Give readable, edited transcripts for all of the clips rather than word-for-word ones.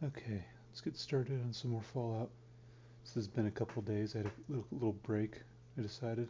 Okay, let's get started on some more Fallout. This has been a couple days. I had a little break, I decided.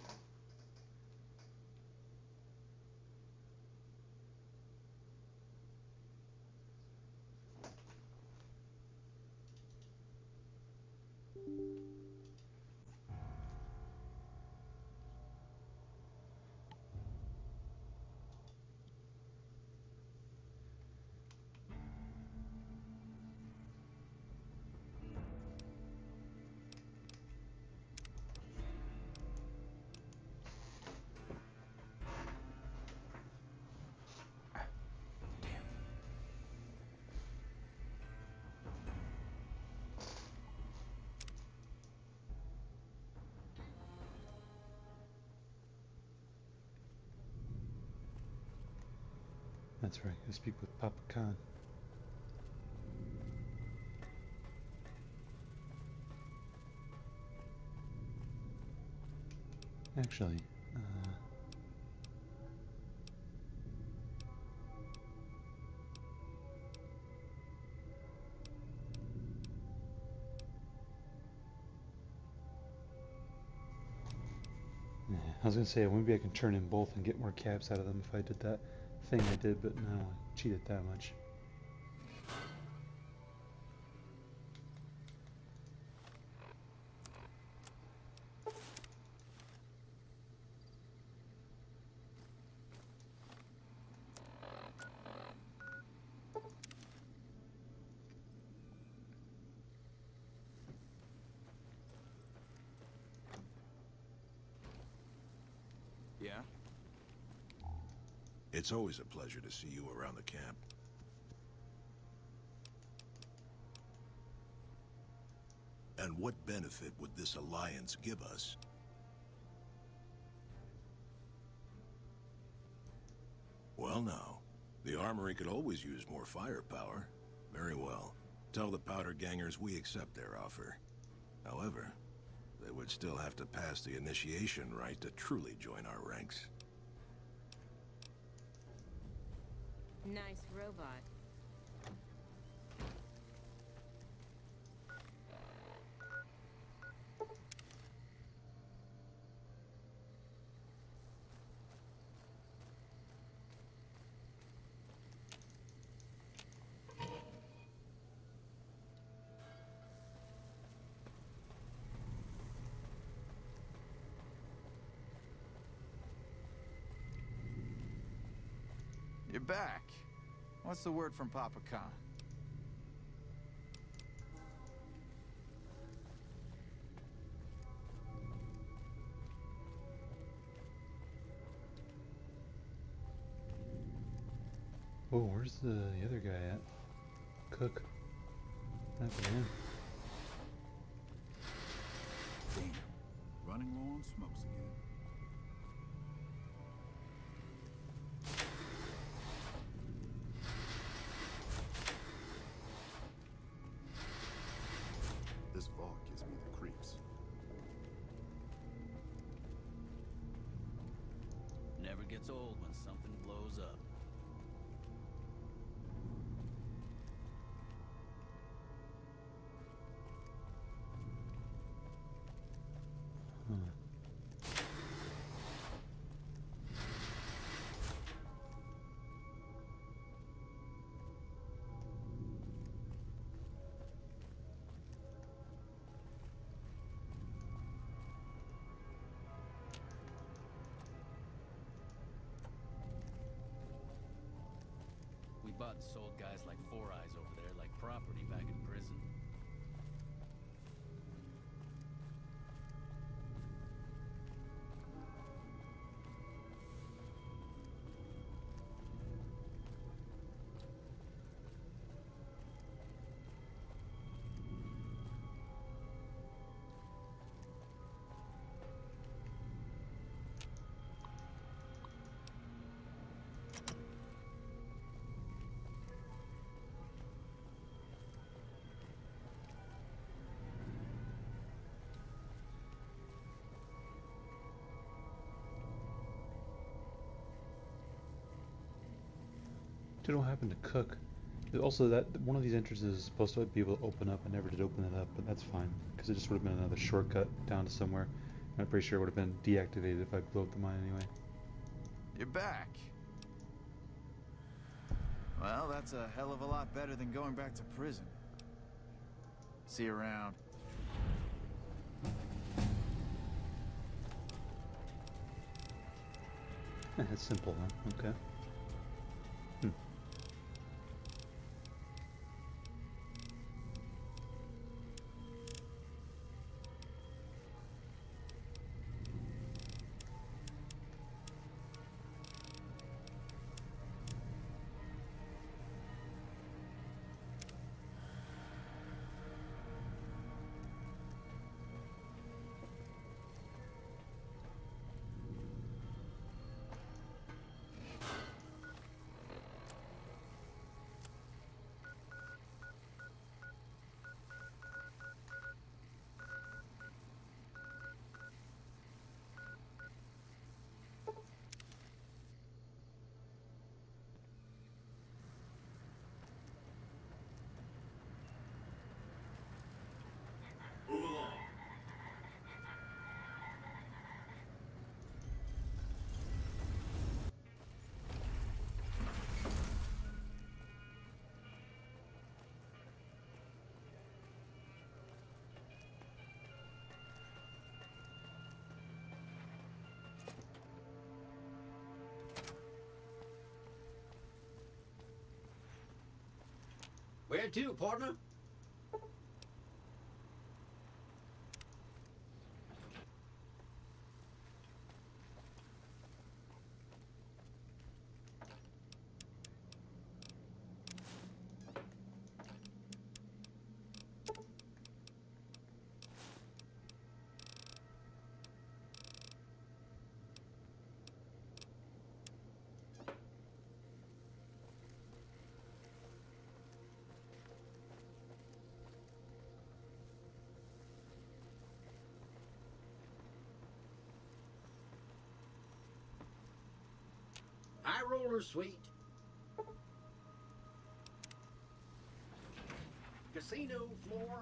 That's right, I speak with Papa Khan. Actually, yeah, I was gonna say maybe I can turn in both and get more caps out of them if I did that thing I did, but no, I cheated that much. Yeah? It's always a pleasure to see you around the camp. And what benefit would this alliance give us? Well now, the armory could always use more firepower. Very well. Tell the powder gangers we accept their offer. However, they would still have to pass the initiation rite to truly join our ranks. Nice robot. You're back. What's the word from Papa Khan? Oh, where's the other guy at? Cook. Not him. Damn. Running low on smokes again. This vault gives me the creeps. Never gets old when something blows up. Huh. We bought and sold guys like Four Eyes over there like property back in prison. Dude, what happened to Cook? Also, that one of these entrances is supposed to be able to open up. I never did open it up, but that's fine because it just would have been another shortcut down to somewhere. I'm pretty sure it would have been deactivated if I blew up the mine anyway. You're back. Well, that's a hell of a lot better than going back to prison. See you around. That's simple, huh? Okay. Hmm. Where to, partner? High roller suite. Casino floor.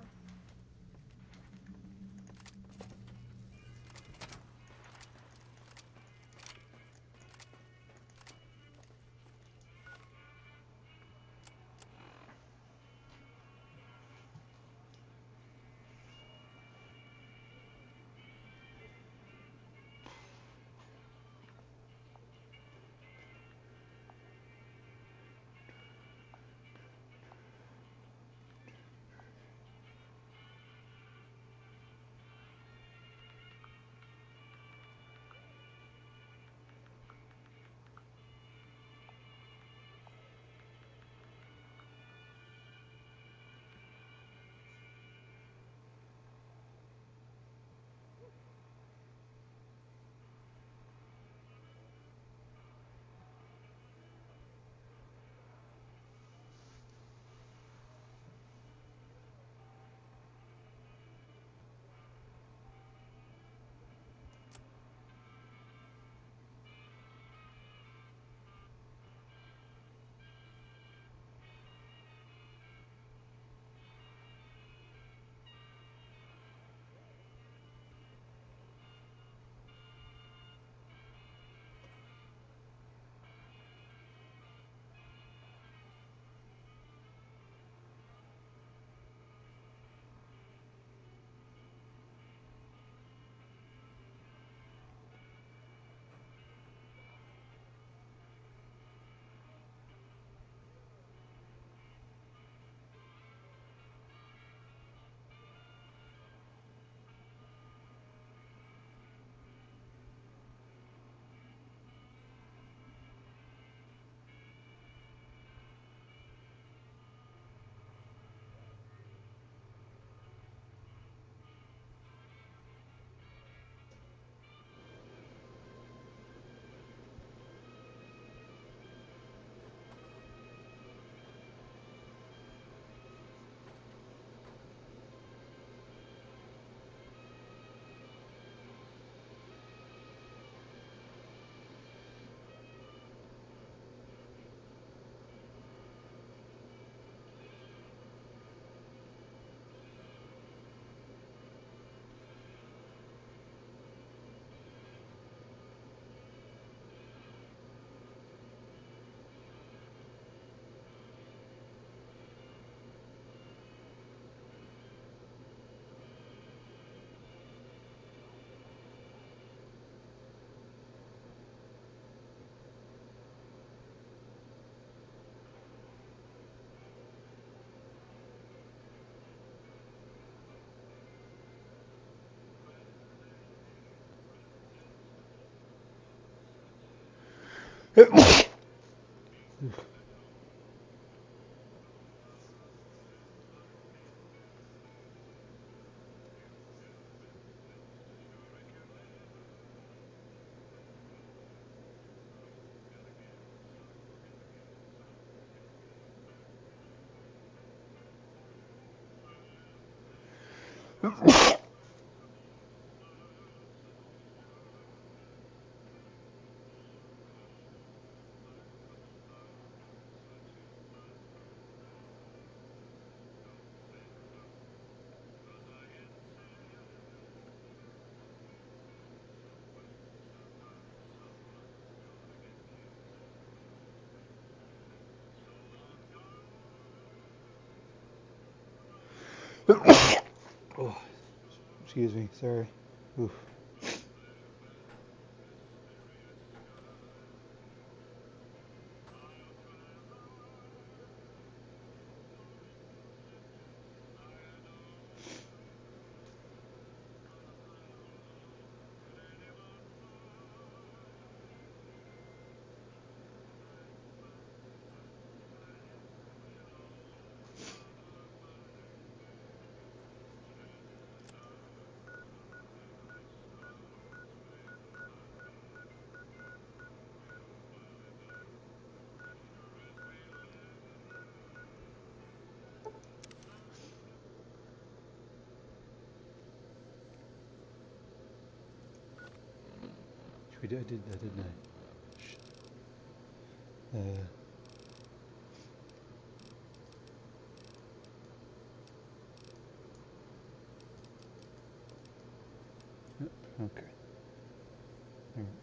Oh, excuse me, sorry. Oof. I did that, didn't I? Shit. Yep, okay. Never mind.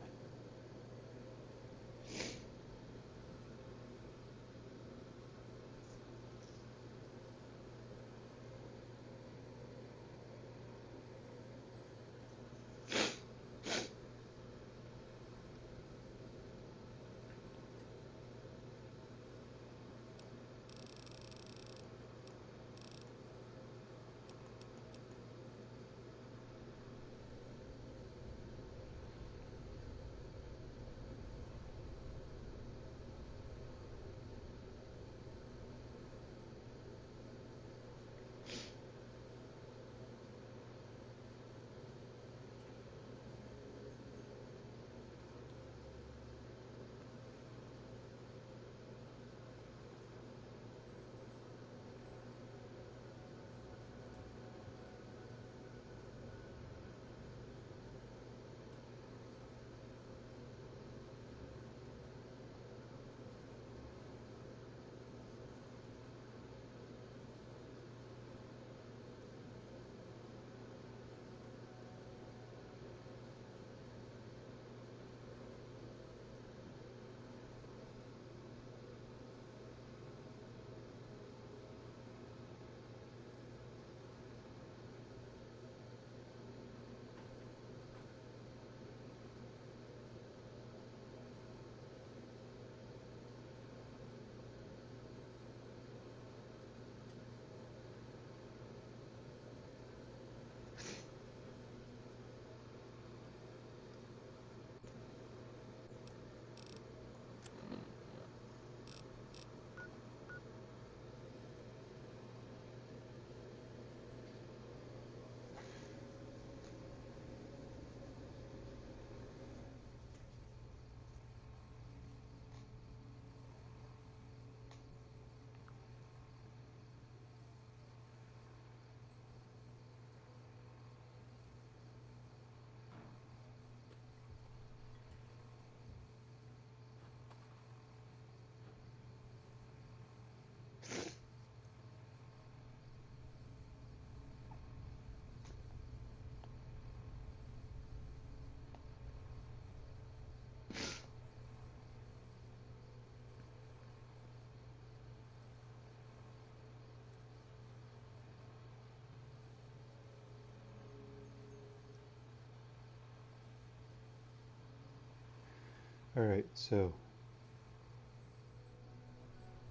Alright, so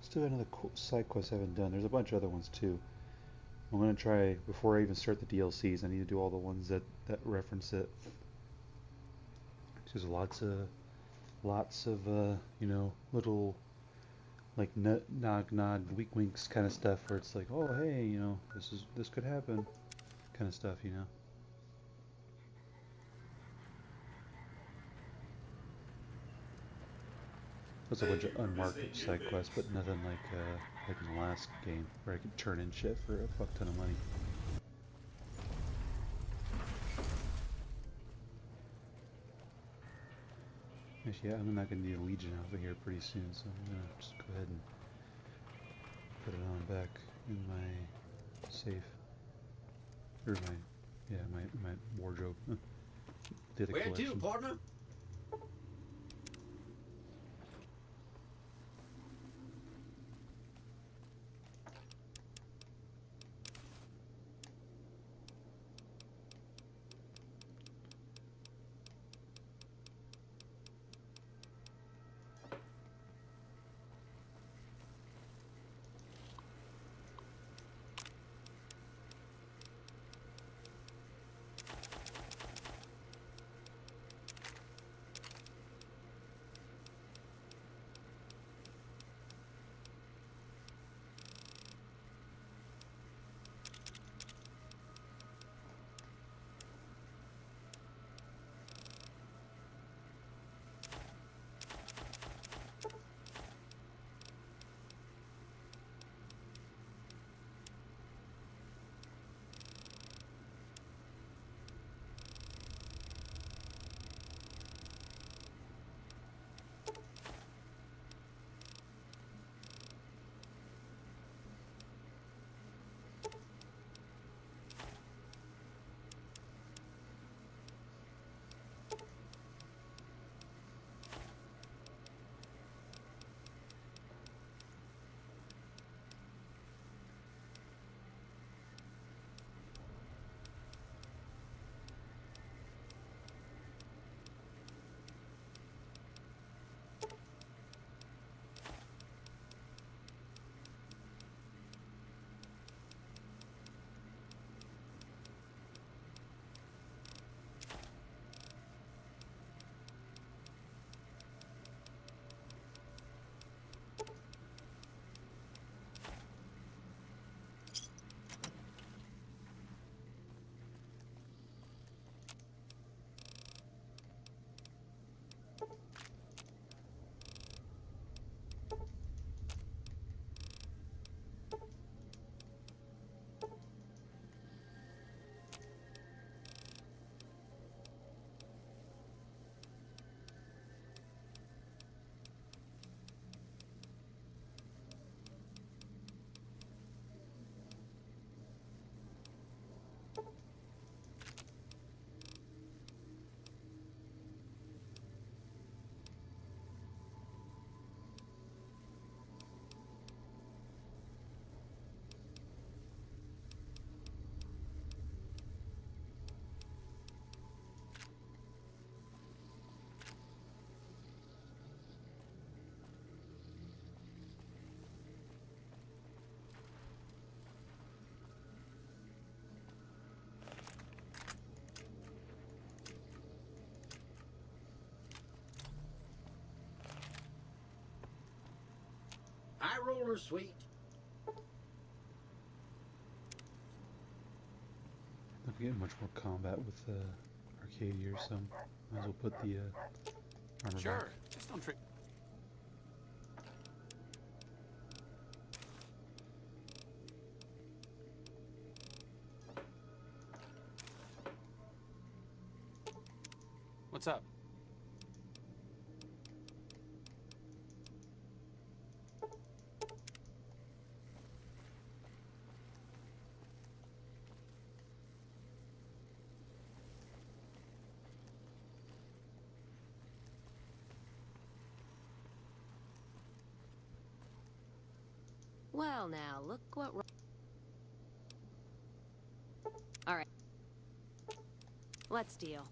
still got another side quest I haven't done. There's a bunch of other ones too. I'm gonna try before I even start the DLCs. I need to do all the ones that reference it. There's lots of you know, little like nod nod wink winks kind of stuff where it's like, oh hey, you know, this could happen, kind of stuff, you know. There's a bunch of unmarked side quests, but nothing like in the last game where I could turn in shit for a fuck ton of money. Actually, yeah, I'm not gonna need a Legion over here pretty soon, so I'm gonna just go ahead and put it on back in my safe, or my wardrobe. Data Where collection. to, partner? High roller sweet. Not getting much more combat with arcade here, so might as well put the armor Sure, back. just don't trick. What's up? Well, now, look what... All right. Let's deal.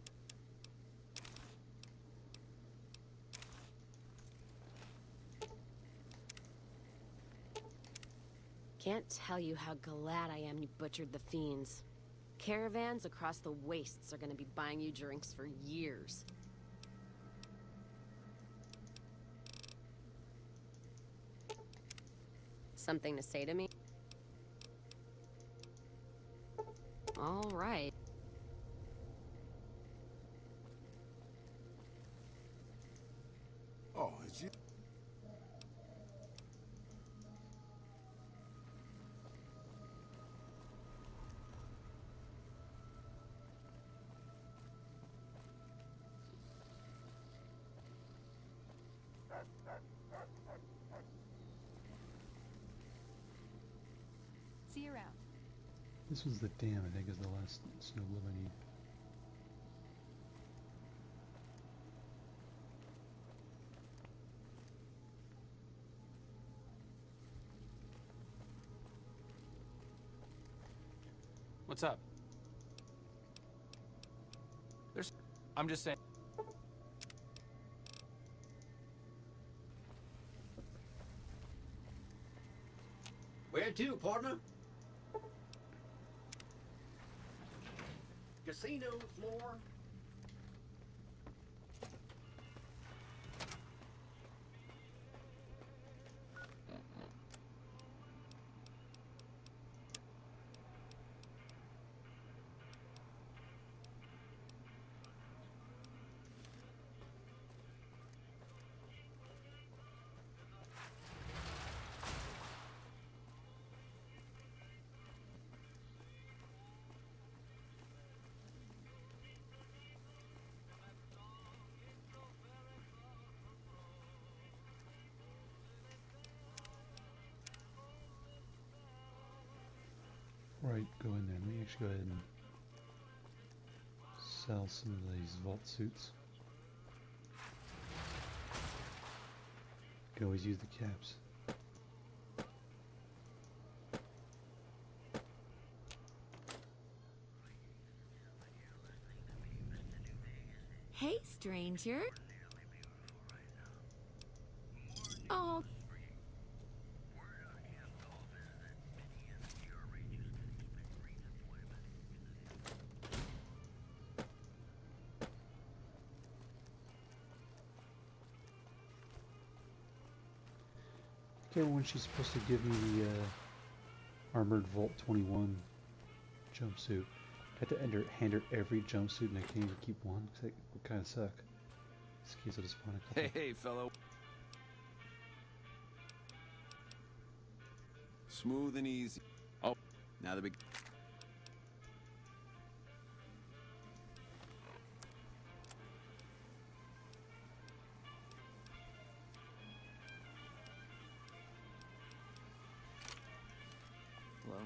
Can't tell you how glad I am you butchered the fiends. Caravans across the wastes are gonna be buying you drinks for years. Something to say to me? All right. Oh, it's you. See you around. This was the dam, I think, is the last snow globe I need. What's up? I'm just saying. Where to, partner? Casino floor. Before I go in there, let me actually go ahead and sell some of these vault suits. You can always use the caps. Hey, stranger. Oh. Okay, when she's supposed to give me the Armored Vault 21 jumpsuit. I had to hand her every jumpsuit and I can't even keep one because it would kind of suck. This case, I'll just spawn a couple. Hey, fellow. Smooth and easy. Oh, Now the big... Hello?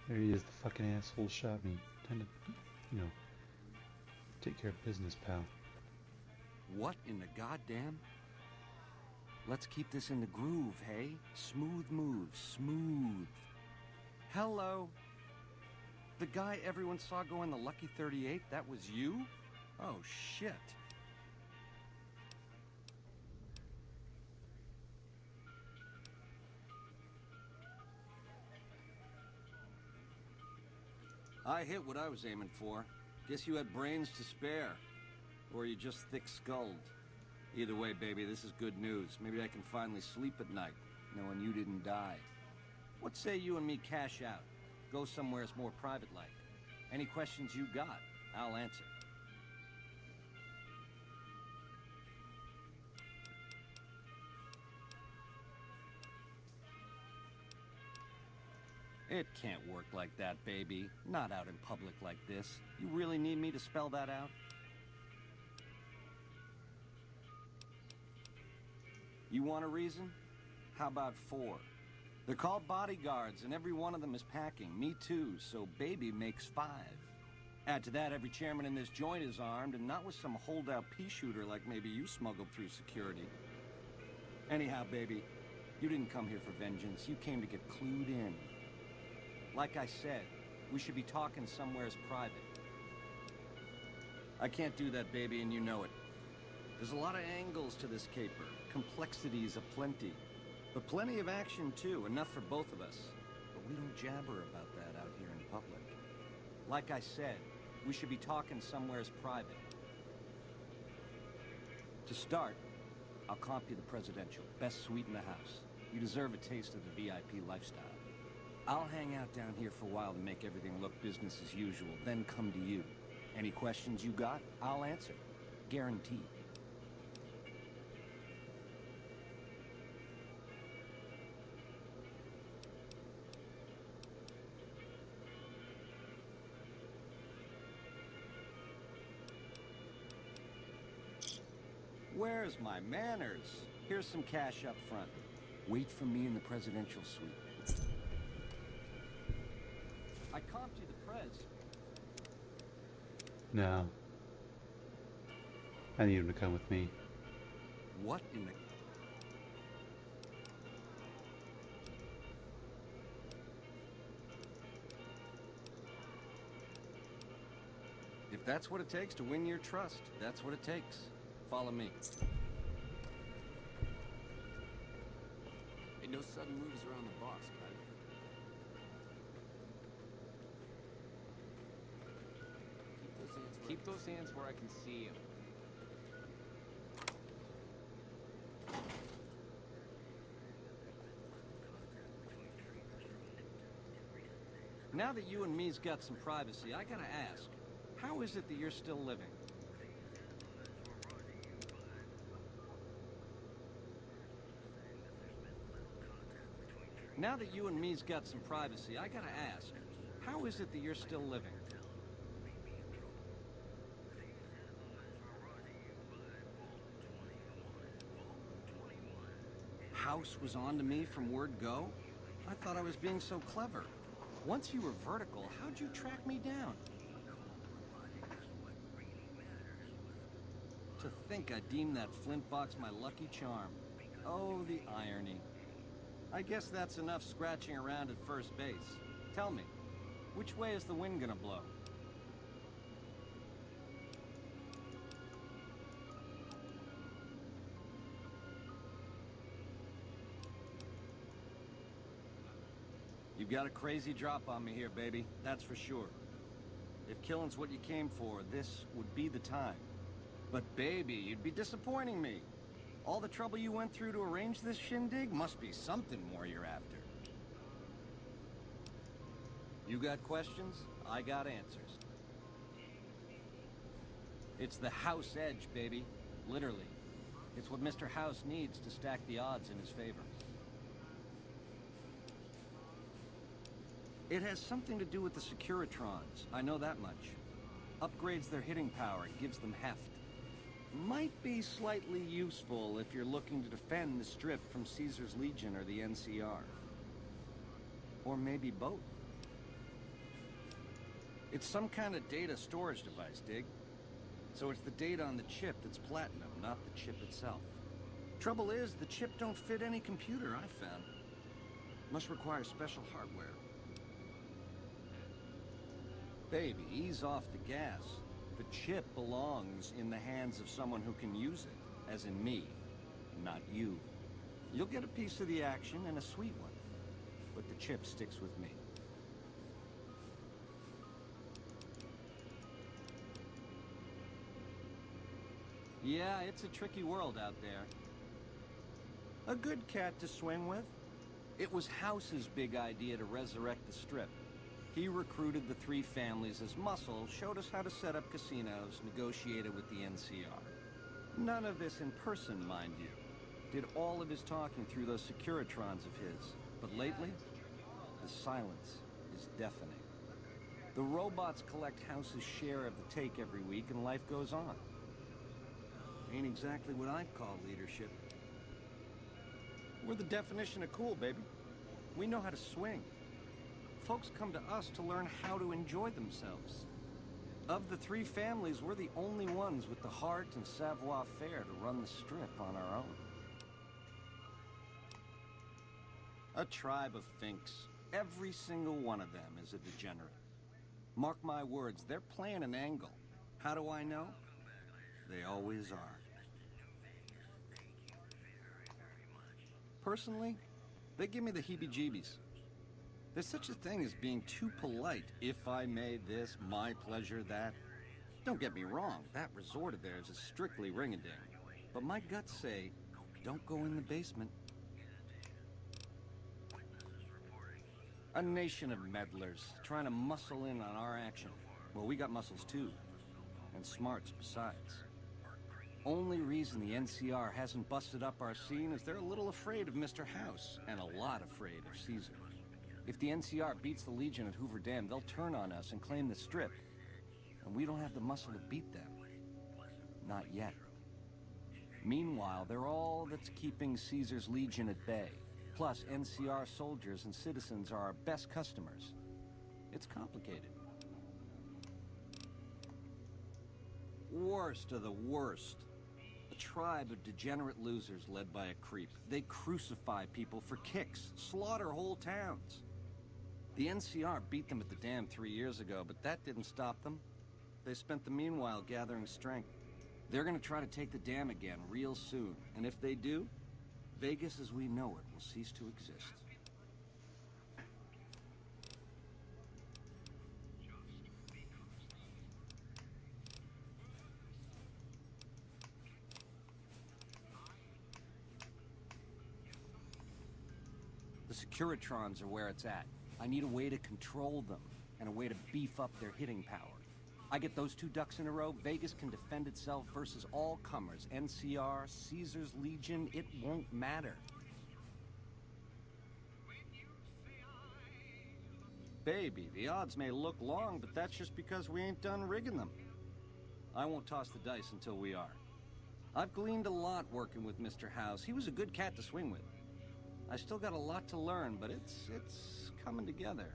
There he is, the fucking asshole shot me. Time to, you know, take care of business, pal. What in the goddamn? Let's keep this in the groove, hey? Smooth moves, smooth. Hello? The guy everyone saw go in the Lucky 38, that was you? Oh, shit. I hit what I was aiming for. Guess you had brains to spare. Or you just thick-skulled. Either way, baby, this is good news. Maybe I can finally sleep at night, knowing you didn't die. What say you and me cash out? Go somewheres more private-like. Any questions you got, I'll answer. It can't work like that, baby. Not out in public like this. You really need me to spell that out? You want a reason? How about 4? They're called bodyguards, and every one of them is packing. Me too, so baby makes 5. Add to that, every chairman in this joint is armed, and not with some holdout pea shooter like maybe you smuggled through security. Anyhow, baby, you didn't come here for vengeance. You came to get clued in. Like I said, we should be talking somewheres private. I can't do that, baby, and you know it. There's a lot of angles to this caper. Complexities aplenty. But plenty of action, too. Enough for both of us. But we don't jabber about that out here in public. Like I said, we should be talking somewheres private. To start, I'll comp you the presidential. Best suite in the house. You deserve a taste of the VIP lifestyle. I'll hang out down here for a while to make everything look business as usual, then come to you. Any questions you got, I'll answer. Guaranteed. Where's my manners? Here's some cash up front. Wait for me in the presidential suite. I comped you the prez. No. I need him to come with me. What in the... If that's what it takes to win your trust, that's what it takes. Follow me. Ain't no sudden moves around the boss, Caeser. Keep those hands where I can see them. Now that you and me's got some privacy, I gotta ask, how is it that you're still living? Now that you and me's got some privacy, I gotta ask, how is it that you're still living? House was on to me from word go? I thought I was being so clever. Once you were vertical, how'd you track me down? To think I deemed that flint box my lucky charm. Oh, the irony. I guess that's enough scratching around at first base. Tell me, which way is the wind gonna blow? You've got a crazy drop on me here, baby. That's for sure. If killing's what you came for, this would be the time. But baby, you'd be disappointing me. All the trouble you went through to arrange this shindig must be something more you're after. You got questions? I got answers. It's the House edge, baby. Literally. It's what Mr. House needs to stack the odds in his favor. It has something to do with the Securitrons. I know that much. Upgrades their hitting power and gives them heft. Might be slightly useful if you're looking to defend the Strip from Caesar's Legion or the NCR. Or maybe both. It's some kind of data storage device, dig? So it's the data on the chip that's platinum, not the chip itself. Trouble is, the chip don't fit any computer I've found. Must require special hardware. Baby, ease off the gas. The chip belongs in the hands of someone who can use it, as in me, not you. You'll get a piece of the action and a sweet one, but the chip sticks with me. Yeah, it's a tricky world out there. A good cat to swing with. It was House's big idea to resurrect the Strip. He recruited the 3 families as muscle, showed us how to set up casinos, negotiated with the NCR. None of this in person, mind you. Did all of his talking through those Securitrons of his. But lately, the silence. is deafening. The robots collect House's share of the take every week, and life goes on. Ain't exactly what I'd call leadership. We're the definition of cool, baby. We know how to swing. Folks come to us to learn how to enjoy themselves. Of the three families, we're the only ones with the heart and savoir-faire to run the strip on our own. A tribe of finks. Every single one of them is a degenerate. Mark my words, they're playing an angle. How do I know? They always are. Personally, they give me the heebie-jeebies. There's such a thing as being too polite. If I may, this, my pleasure, that. Don't get me wrong, that resort of theirs is strictly ring-a-ding. But my guts say, don't go in the basement. A nation of meddlers, trying to muscle in on our action. Well, we got muscles too. And smarts besides. Only reason the NCR hasn't busted up our scene is they're a little afraid of Mr. House, and a lot afraid of Caesar. If the NCR beats the Legion at Hoover Dam, they'll turn on us and claim the Strip. And we don't have the muscle to beat them. Not yet. Meanwhile, they're all that's keeping Caesar's Legion at bay. Plus, NCR soldiers and citizens are our best customers. It's complicated. Worst of the worst. A tribe of degenerate losers led by a creep. They crucify people for kicks, slaughter whole towns. The NCR beat them at the dam 3 years ago, but that didn't stop them. They spent the meanwhile gathering strength. They're gonna try to take the dam again real soon, and if they do, Vegas as we know it will cease to exist. The Securitrons are where it's at. I need a way to control them, and a way to beef up their hitting power. I get those two ducks in a row, Vegas can defend itself versus all comers. NCR, Caesar's Legion, it won't matter. Baby, the odds may look long, but that's just because we ain't done rigging them. I won't toss the dice until we are. I've gleaned a lot working with Mr. House. He was a good cat to swing with. I still got a lot to learn, but it's coming together.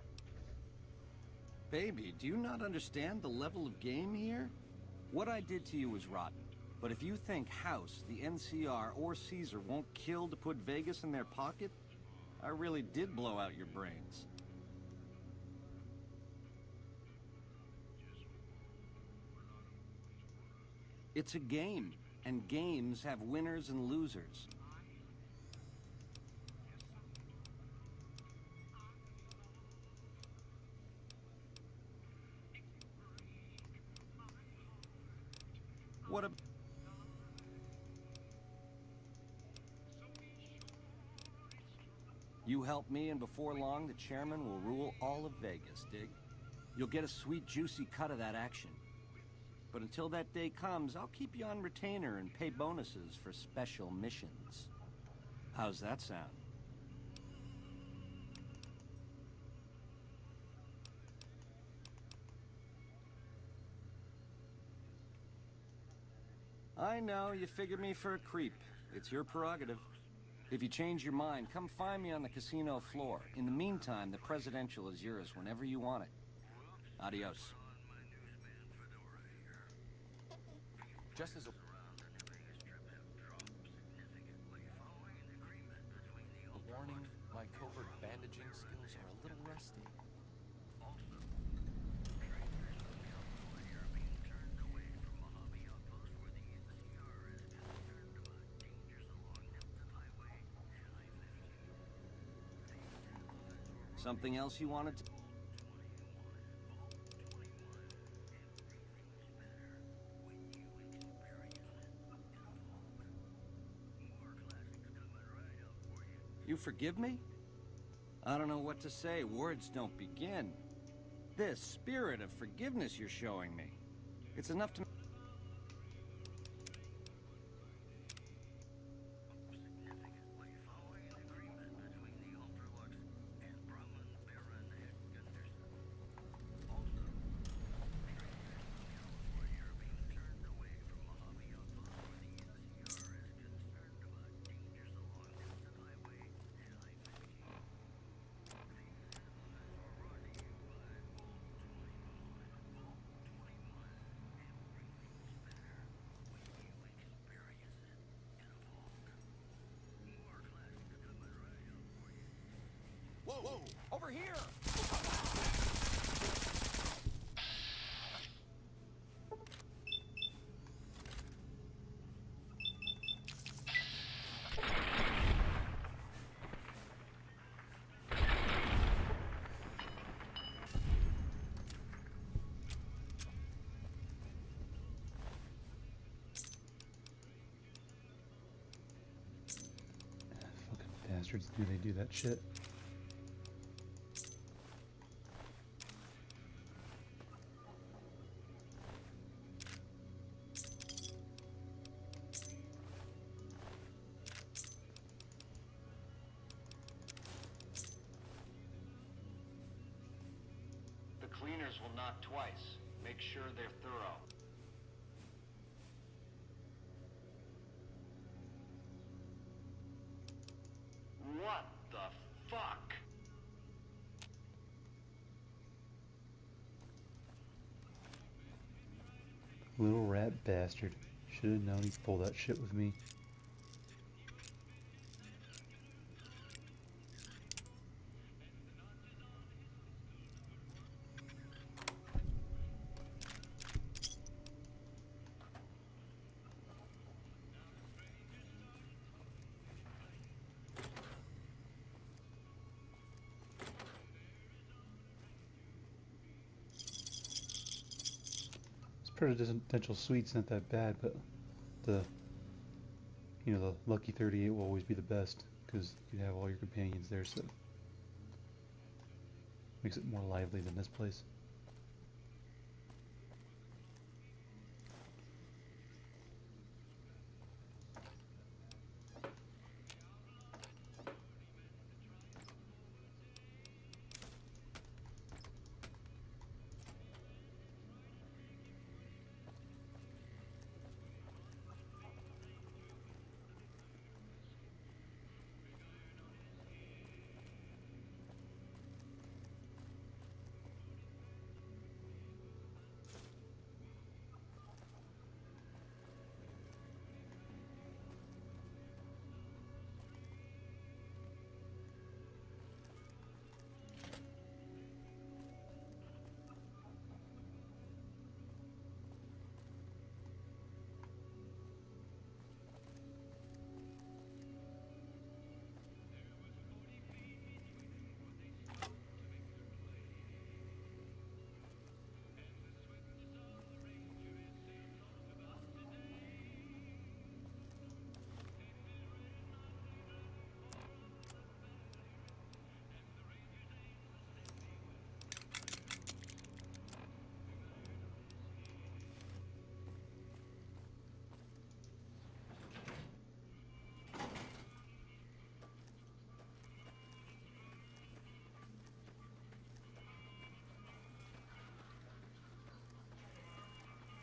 Baby, do you not understand the level of game here? What I did to you was rotten. But if you think House, the NCR, or Caesar won't kill to put Vegas in their pocket, I really did blow out your brains. It's a game, and games have winners and losers. What a... You help me, and before long, the chairman will rule all of Vegas, dig? You'll get a sweet, juicy cut of that action. But until that day comes, I'll keep you on retainer and pay bonuses for special missions. How's that sound? I know, you figured me for a creep. It's your prerogative. If you change your mind, come find me on the casino floor. In the meantime, the presidential is yours whenever you want it. Adios. Just as a warning, my covert bandaging skills are a little rusty. Something else you wanted to... You forgive me? I don't know what to say. Words don't begin. This spirit of forgiveness you're showing me, it's enough to... here! Fucking bastards knew they do that shit. The cleaners will knock twice. Make sure they're thorough. What the fuck? Little rat bastard. Should have known he'd pull that shit with me. Presidential suite's not that bad, but the Lucky 38 will always be the best because you have all your companions there, so makes it more lively than this place.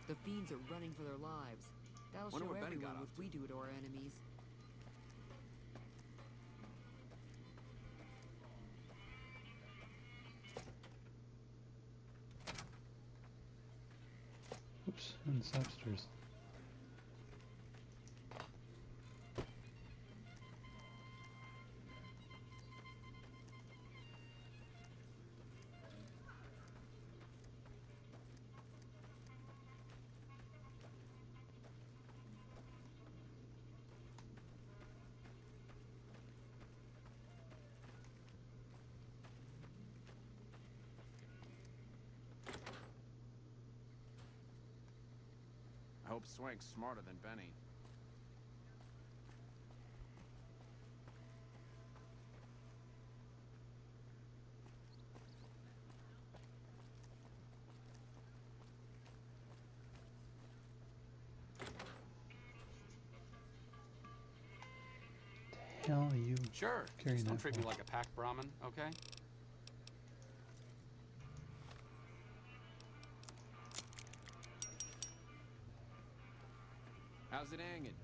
The fiends are running for their lives. That'll Wonder show what Benny got everyone up if we do it to our enemies. Oops, and the upstairs. I hope Swank's smarter than Benny. The hell are you Sure, carrying just don't that treat me for? like a pack Brahmin, okay? How's it hanging?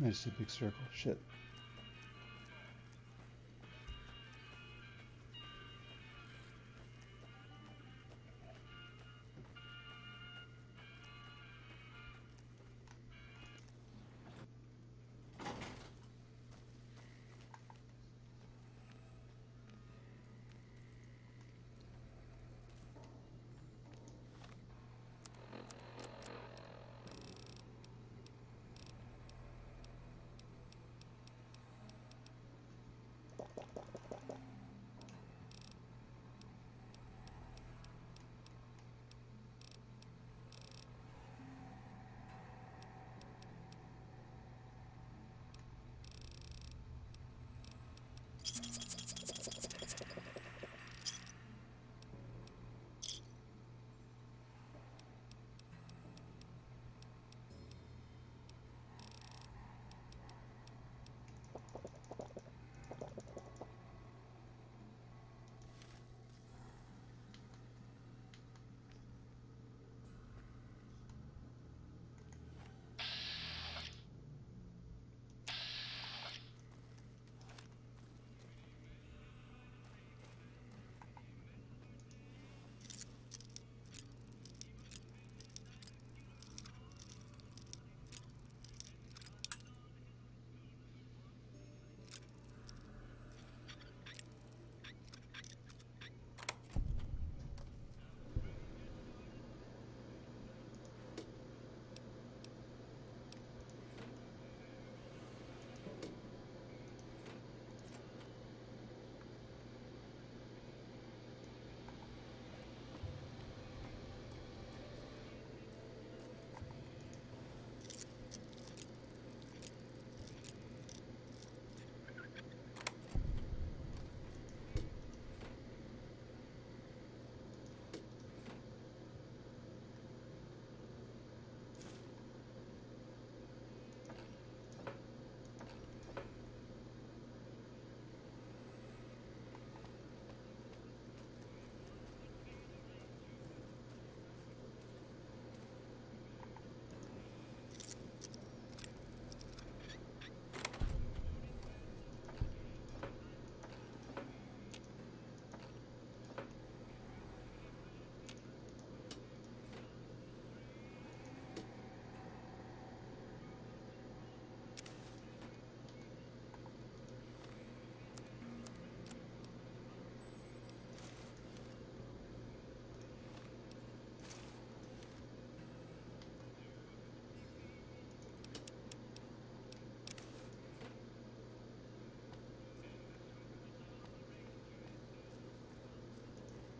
There's a big circle. Shit.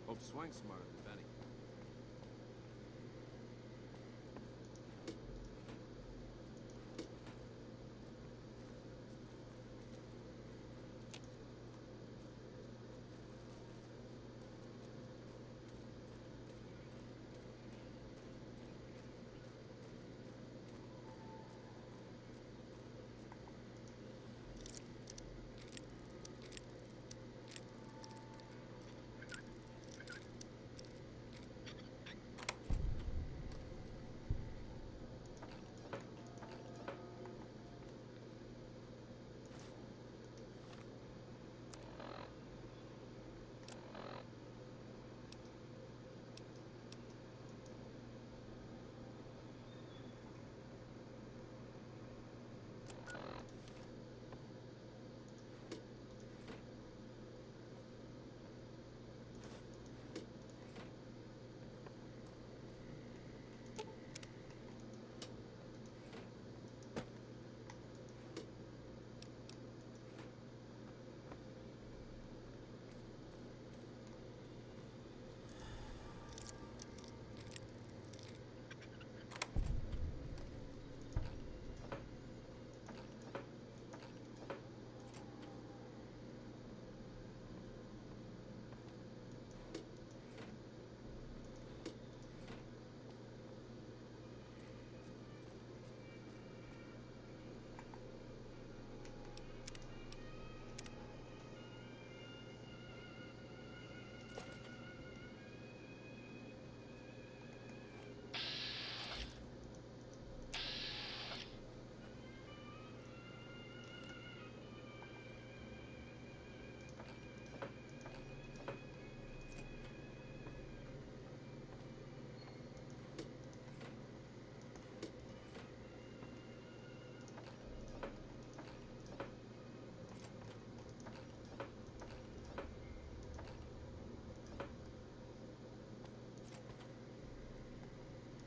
Hope Swank's smarter than Benny.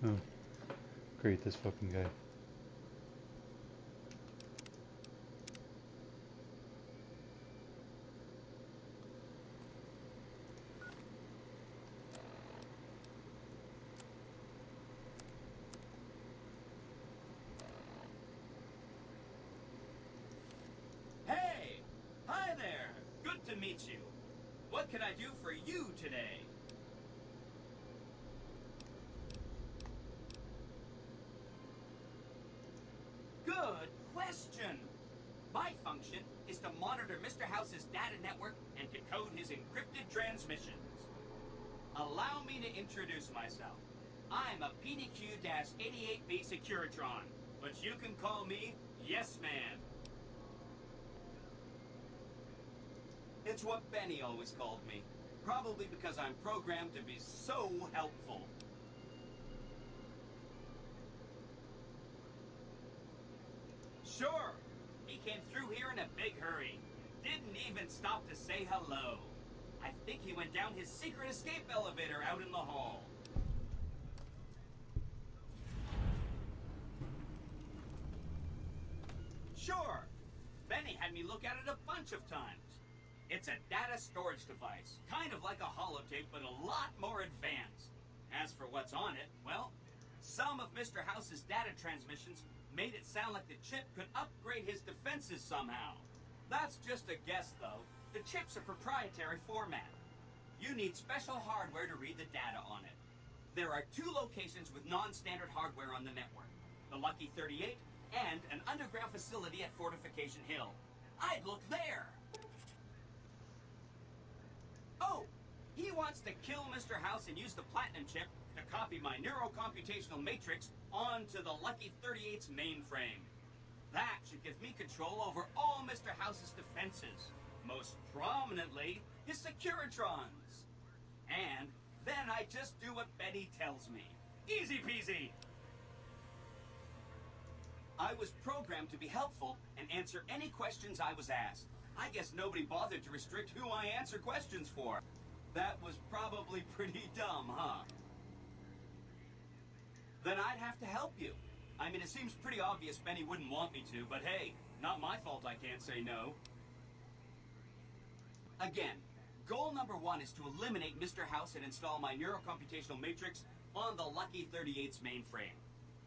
Oh, great, this fucking guy. Hey! Hi there! Good to meet you. What can I do for you today? Good question. My function is to monitor Mr. House's data network and decode his encrypted transmissions. Allow me to introduce myself. I'm a PDQ-88B Securitron, but you can call me Yes Man. It's what Benny always called me. Probably because I'm programmed to be so helpful. Sure. He came through here in a big hurry. Didn't even stop to say hello. I think he went down his secret escape elevator out in the hall. Sure. Benny had me look at it a bunch of times. It's a data storage device, kind of like a holotape, but a lot more advanced. As for what's on it, well, some of Mr. House's data transmissions made it sound like the chip could upgrade his defenses somehow. That's just a guess, though. The chip's a proprietary format. You need special hardware to read the data on it. There are 2 locations with non-standard hardware on the network. The Lucky 38 and an underground facility at Fortification Hill. I'd look there! Oh! He wants to kill Mr. House and use the Platinum chip to copy my neurocomputational matrix onto the Lucky 38's mainframe. That should give me control over all Mr. House's defenses. Most prominently, his Securitrons. And then I just do what Benny tells me. Easy peasy! I was programmed to be helpful and answer any questions I was asked. I guess nobody bothered to restrict who I answer questions for. That was probably pretty dumb, huh? Then I'd have to help you. I mean, it seems pretty obvious Benny wouldn't want me to, but hey, not my fault I can't say no. Again, Goal number 1 is to eliminate Mr. House and install my neurocomputational matrix on the Lucky 38's mainframe.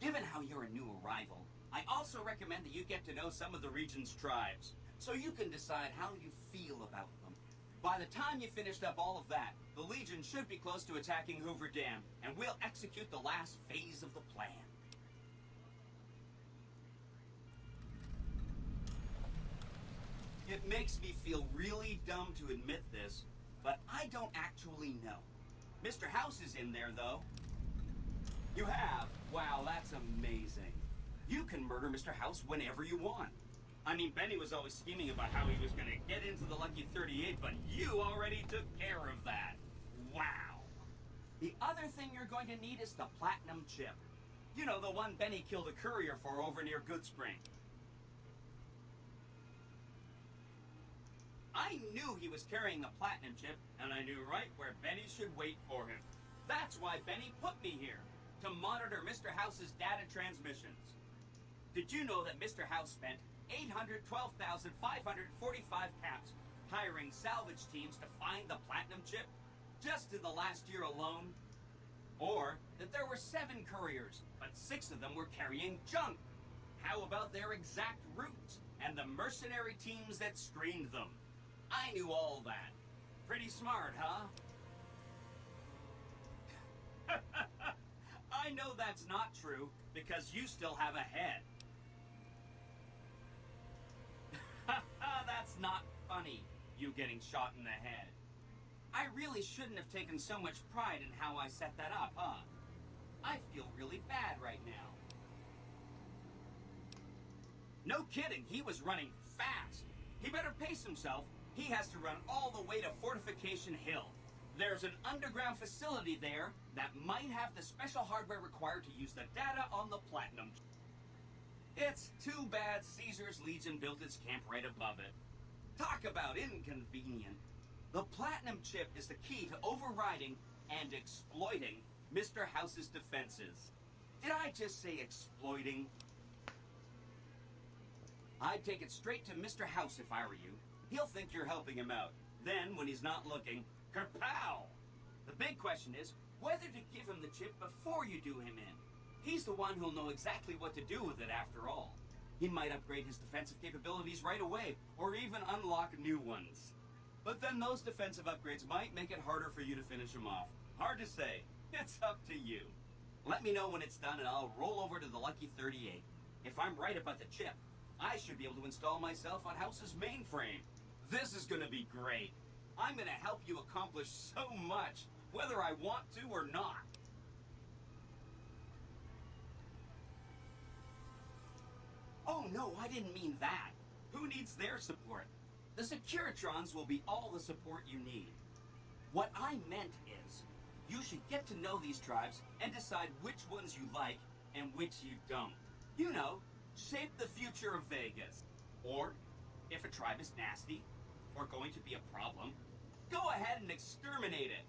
Given how you're a new arrival, I also recommend that you get to know some of the region's tribes, so you can decide how you feel about them. By the time you finished up all of that, the Legion should be close to attacking Hoover Dam, and we'll execute the last phase of the plan. It makes me feel really dumb to admit this, but I don't actually know. Mr. House is in there, though. You have? Wow, that's amazing. You can murder Mr. House whenever you want. I mean, Benny was always scheming about how he was going to get into the Lucky 38, but you already took care of that. Wow. The other thing you're going to need is the platinum chip. You know, the one Benny killed a courier for over near Goodspring. I knew he was carrying the platinum chip, and I knew right where Benny should wait for him. That's why Benny put me here, to monitor Mr. House's data transmissions. Did you know that Mr. House spent 812,545 caps hiring salvage teams to find the platinum chip just in the last year alone? Or that there were 7 couriers, but 6 of them were carrying junk? How about their exact routes and the mercenary teams that screened them? I knew all that. Pretty smart, huh? I know that's not true, because you still have a head. That's not funny, you getting shot in the head. I really shouldn't have taken so much pride in how I set that up, huh? I feel really bad right now. No kidding, he was running fast. He better pace himself. He has to run all the way to Fortification Hill. There's an underground facility there that might have the special hardware required to use the data on the platinum. It's too bad Caesar's Legion built its camp right above it. Talk about inconvenient. The platinum chip is the key to overriding and exploiting Mr. House's defenses. Did I just say exploiting? I'd take it straight to Mr. House if I were you. He'll think you're helping him out. Then, when he's not looking, kerpow! The big question is whether to give him the chip before you do him in. He's the one who'll know exactly what to do with it after all. He might upgrade his defensive capabilities right away, or even unlock new ones. But then those defensive upgrades might make it harder for you to finish him off. Hard to say. It's up to you. Let me know when it's done and I'll roll over to the Lucky 38. If I'm right about the chip, I should be able to install myself on House's mainframe. This is gonna be great. I'm gonna help you accomplish so much, whether I want to or not. Oh no, I didn't mean that. Who needs their support? The Securitrons will be all the support you need. What I meant is, you should get to know these tribes and decide which ones you like and which you don't. You know, shape the future of Vegas. Or, if a tribe is nasty, or going to be a problem, go ahead and exterminate it.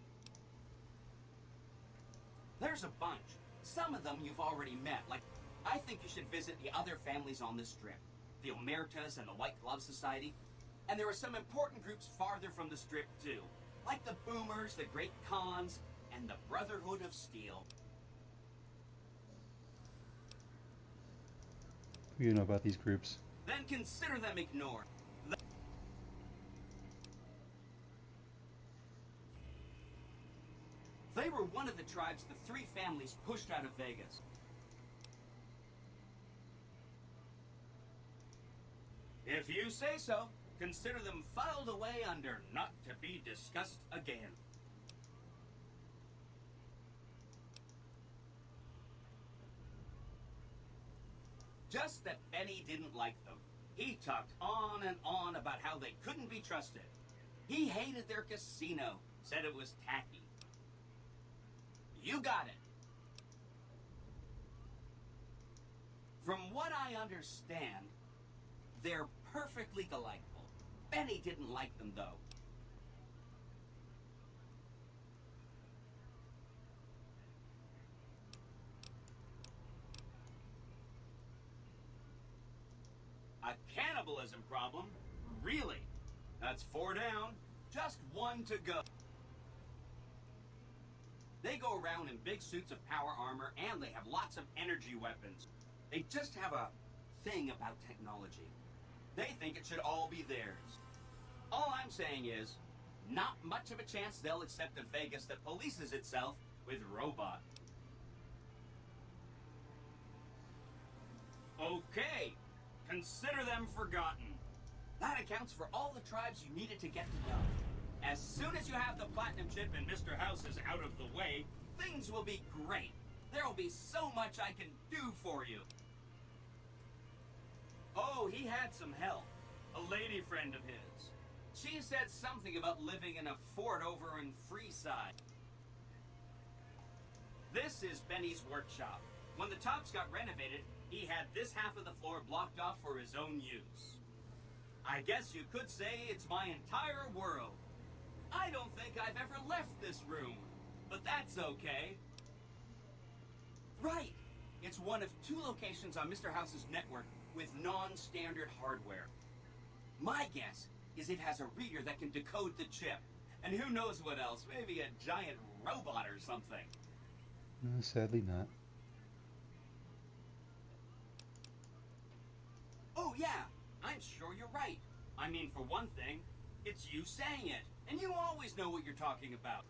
There's a bunch. Some of them you've already met, like, I think you should visit the other families on this strip. The Omertas and the White Glove Society. And there are some important groups farther from the strip, too. Like the Boomers, the Great Khans, and the Brotherhood of Steel. What do you know about these groups? Then consider them ignored. They were one of the tribes the 3 families pushed out of Vegas. If you say so, consider them filed away under not to be discussed again. Just that Benny didn't like them. He talked on and on about how they couldn't be trusted. He hated their casino, said it was tacky. You got it. From what I understand, they're perfectly delightful. Benny didn't like them, though. A cannibalism problem? Really? That's 4 down. Just one to go. They go around in big suits of power armor, and they have lots of energy weapons. They just have a thing about technology. They think it should all be theirs. All I'm saying is, not much of a chance they'll accept a Vegas that polices itself with robots. Okay, consider them forgotten. That accounts for all the tribes you needed to get to know. As soon as you have the platinum chip and Mr. House is out of the way, things will be great. There'll be so much I can do for you. Oh, he had some help. A lady friend of his. She said something about living in a fort over in Freeside. This is Benny's workshop. When the tops got renovated, he had this half of the floor blocked off for his own use. I guess you could say it's my entire world. I don't think I've ever left this room, but that's okay. Right! It's one of 2 locations on Mr. House's network with non-standard hardware. My guess is it has a reader that can decode the chip. And who knows what else, maybe a giant robot or something. Sadly not. Oh yeah, I'm sure you're right. I mean, for one thing, it's you saying it, and you always know what you're talking about.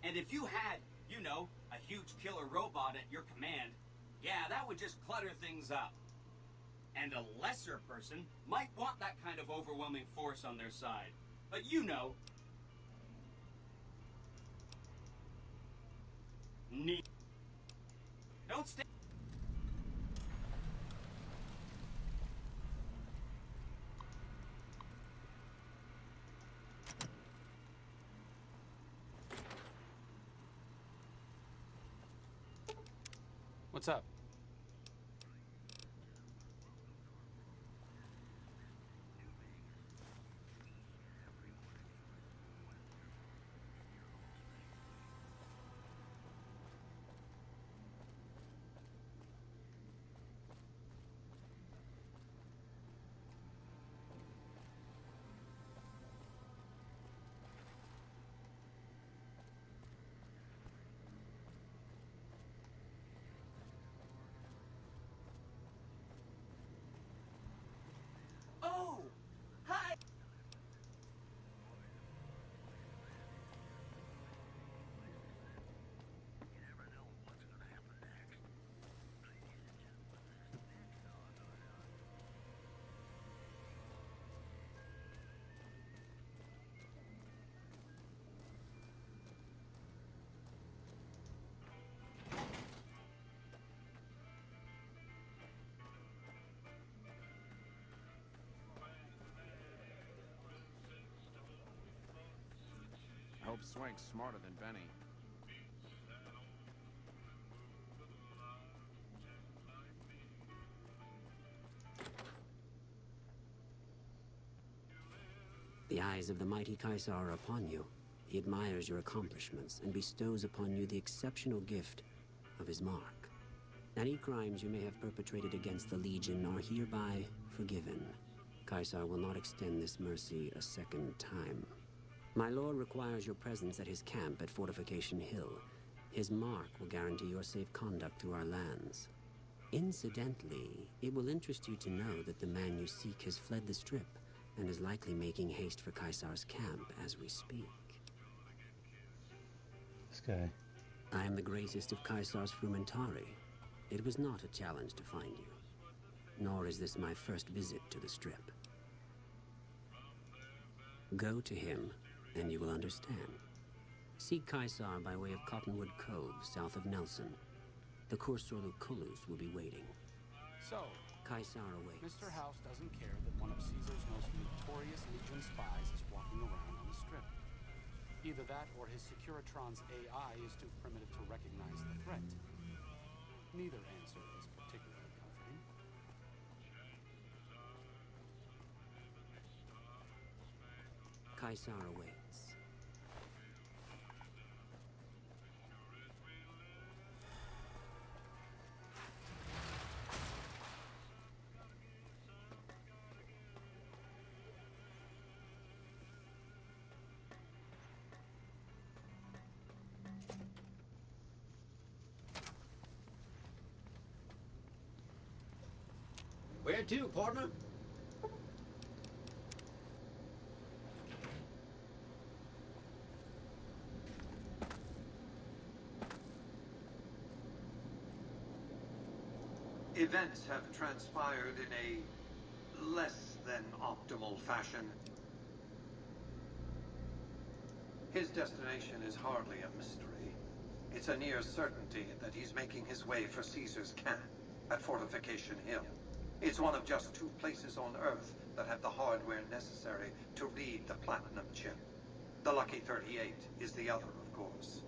And if you had, you know, a huge killer robot at your command, yeah, that would just clutter things up. And a lesser person might want that kind of overwhelming force on their side. But you know... Don't stay... What's up? Oh! Hi! I hope Swank's smarter than Benny. The eyes of the mighty Caeser are upon you. He admires your accomplishments and bestows upon you the exceptional gift of his mark. Any crimes you may have perpetrated against the Legion are hereby forgiven. Caeser will not extend this mercy a second time. My lord requires your presence at his camp at Fortification Hill. His mark will guarantee your safe conduct through our lands. Incidentally, it will interest you to know that the man you seek has fled the Strip and is likely making haste for Caesar's camp as we speak. This guy. I am the greatest of Caesar's Frumentari. It was not a challenge to find you. Nor is this my first visit to the Strip. Go to him, and you will understand. Seek Caeser by way of Cottonwood Cove, south of Nelson. The Kursor Kulus will be waiting. So, Caeser awaits. Mr. House doesn't care that one of Caesar's most notorious Legion spies is walking around on the Strip. Either that or his Securitron's AI is too primitive to recognize the threat. Neither answer is particularly comforting. Caeser awaits. Where to, partner? Events have transpired in a less than optimal fashion. His destination is hardly a mystery. It's a near certainty that he's making his way for Caesar's camp at Fortification Hill. It's one of just 2 places on Earth that have the hardware necessary to read the Platinum chip. The Lucky 38 is the other, of course.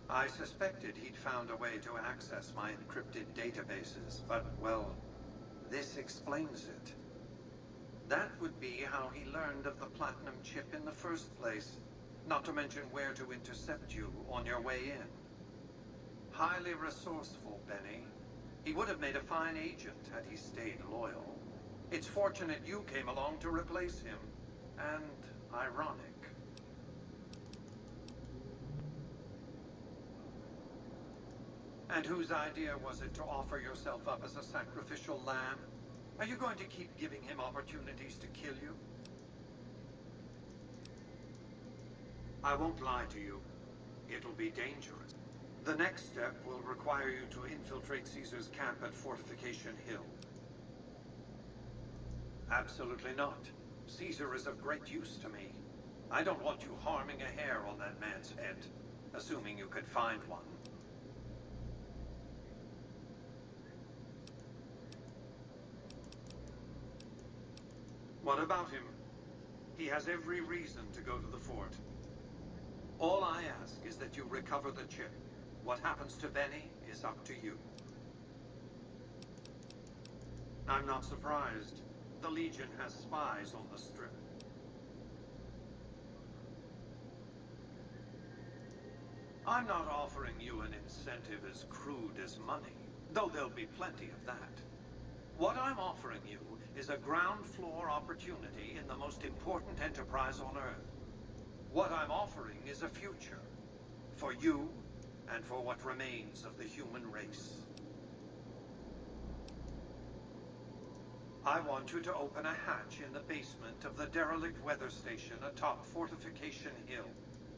I suspected he'd found a way to access my encrypted databases, but, well, this explains it. That would be how he learned of the Platinum chip in the first place, not to mention where to intercept you on your way in. Highly resourceful, Benny. He would have made a fine agent had he stayed loyal. It's fortunate you came along to replace him, and ironic. And whose idea was it to offer yourself up as a sacrificial lamb? Are you going to keep giving him opportunities to kill you? I won't lie to you. It'll be dangerous. The next step will require you to infiltrate Caesar's camp at Fortification Hill. Absolutely not. Caesar is of great use to me. I don't want you harming a hair on that man's head, assuming you could find one. What about him? He has every reason to go to the fort. All I ask is that you recover the chip. What happens to Benny is up to you. I'm not surprised. The Legion has spies on the Strip. I'm not offering you an incentive as crude as money, though there'll be plenty of that. What I'm offering you is a ground floor opportunity in the most important enterprise on Earth. What I'm offering is a future. For you, and for what remains of the human race. I want you to open a hatch in the basement of the derelict weather station atop Fortification Hill.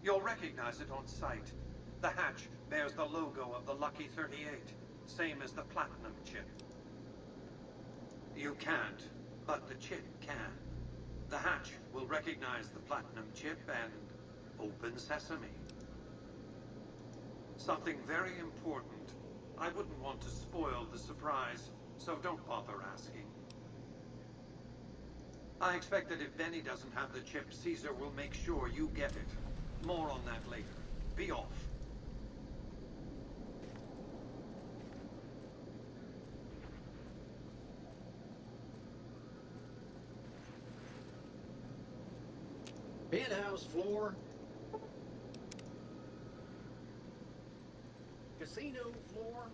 You'll recognize it on sight. The hatch bears the logo of the Lucky 38, same as the Platinum chip. You can't, but the chip can. The hatch will recognize the Platinum chip and open sesame. Something very important. I wouldn't want to spoil the surprise, so don't bother asking. I expect that if Benny doesn't have the chip, Caesar will make sure you get it. More on that later. Be off. Penthouse floor. Casino floor.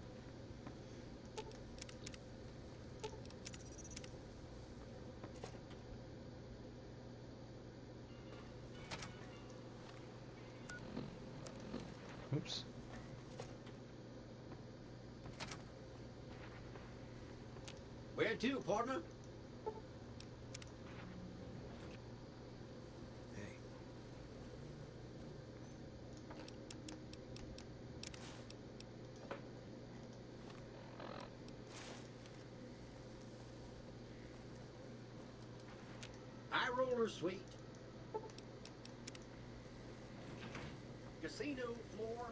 Oops. Where to, partner? High roller suite. Casino floor.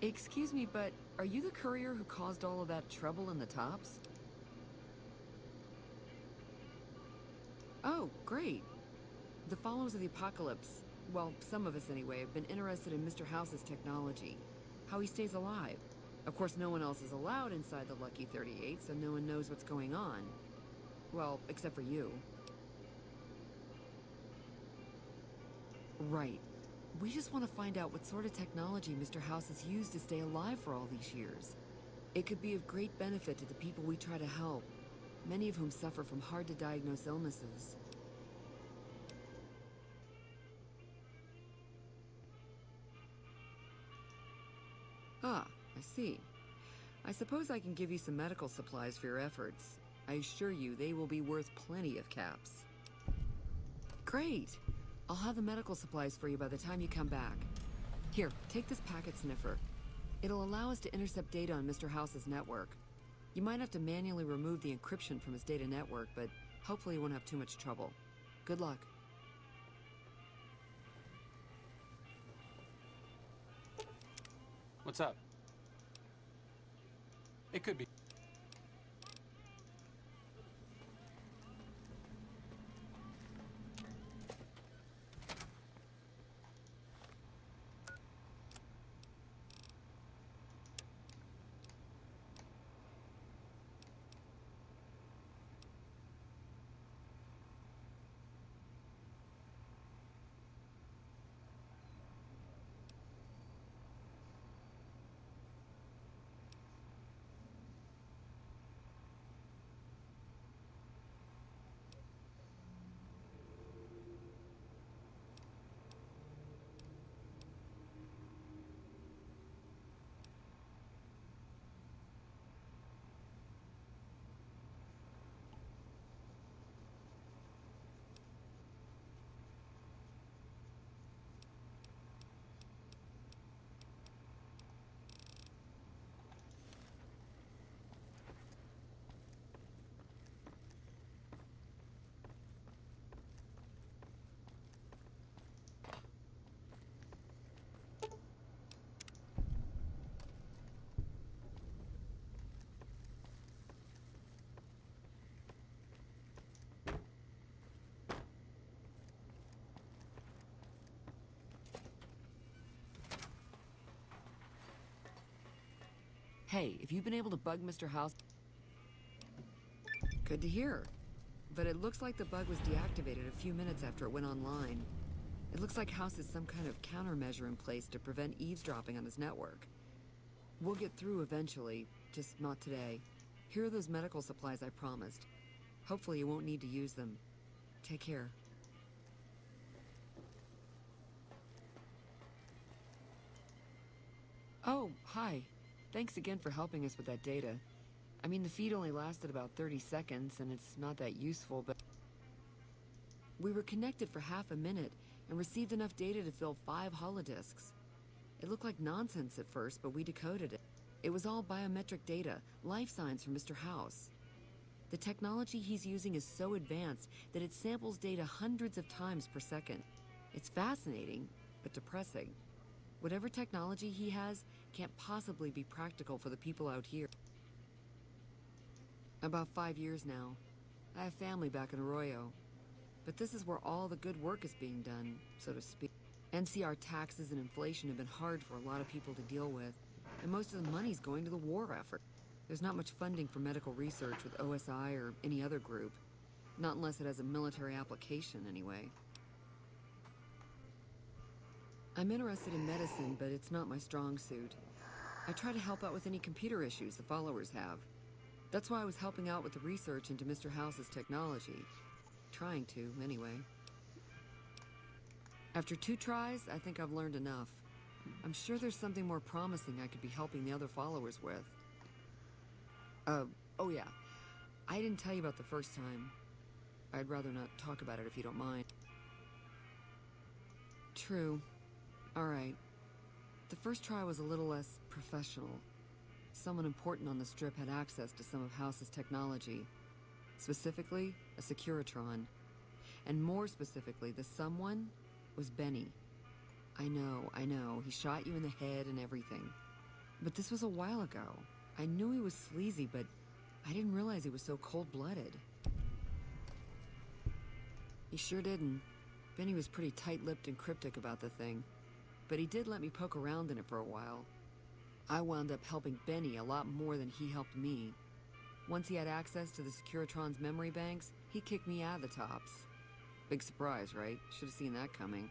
Excuse me, but are you the courier who caused all of that trouble in the tops? Oh, great. The followers of the apocalypse, well, some of us anyway, have been interested in Mr. House's technology. How he stays alive. Of course, no one else is allowed inside the Lucky 38, so no one knows what's going on. Well, except for you. Right. We just want to find out what sort of technology Mr. House has used to stay alive for all these years. It could be of great benefit to the people we try to help, many of whom suffer from hard-to-diagnose illnesses. Ah, I see. I suppose I can give you some medical supplies for your efforts. I assure you they will be worth plenty of caps. Great! I'll have the medical supplies for you by the time you come back. Here, take this packet sniffer. It'll allow us to intercept data on Mr. House's network. You might have to manually remove the encryption from his data network, but hopefully you won't have too much trouble. Good luck. What's up? It could be. Hey, if you've been able to bug Mr. House... Good to hear. But it looks like the bug was deactivated a few minutes after it went online. It looks like House has some kind of countermeasure in place to prevent eavesdropping on his network. We'll get through eventually, just not today. Here are those medical supplies I promised. Hopefully you won't need to use them. Take care. Oh, hi. Thanks again for helping us with that data. I mean, the feed only lasted about 30 seconds, and it's not that useful, but... We were connected for half a minute, and received enough data to fill 5 holodisks. It looked like nonsense at first, but we decoded it. It was all biometric data, life signs from Mr. House. The technology he's using is so advanced that it samples data hundreds of times per second. It's fascinating, but depressing. Whatever technology he has can't possibly be practical for the people out here. About 5 years now. I have family back in Arroyo. But this is where all the good work is being done, so to speak. NCR taxes and inflation have been hard for a lot of people to deal with, and most of the money's going to the war effort. There's not much funding for medical research with OSI or any other group. Not unless it has a military application, anyway. I'm interested in medicine, but it's not my strong suit. I try to help out with any computer issues the followers have. That's why I was helping out with the research into Mr. House's technology. Trying to, anyway. After 2 tries, I think I've learned enough. I'm sure there's something more promising I could be helping the other followers with. Oh yeah. I didn't tell you about the first time. I'd rather not talk about it if you don't mind. True. Alright. The first try was a little less professional. Someone important on the strip had access to some of House's technology. Specifically, a Securitron. And more specifically, the someone was Benny. I know, he shot you in the head and everything. But this was a while ago. I knew he was sleazy, but I didn't realize he was so cold-blooded. He sure didn't. Benny was pretty tight-lipped and cryptic about the thing. But he did let me poke around in it for a while. I wound up helping Benny a lot more than he helped me. Once he had access to the Securitron's memory banks, he kicked me out of the tops. Big surprise, right? Should have seen that coming.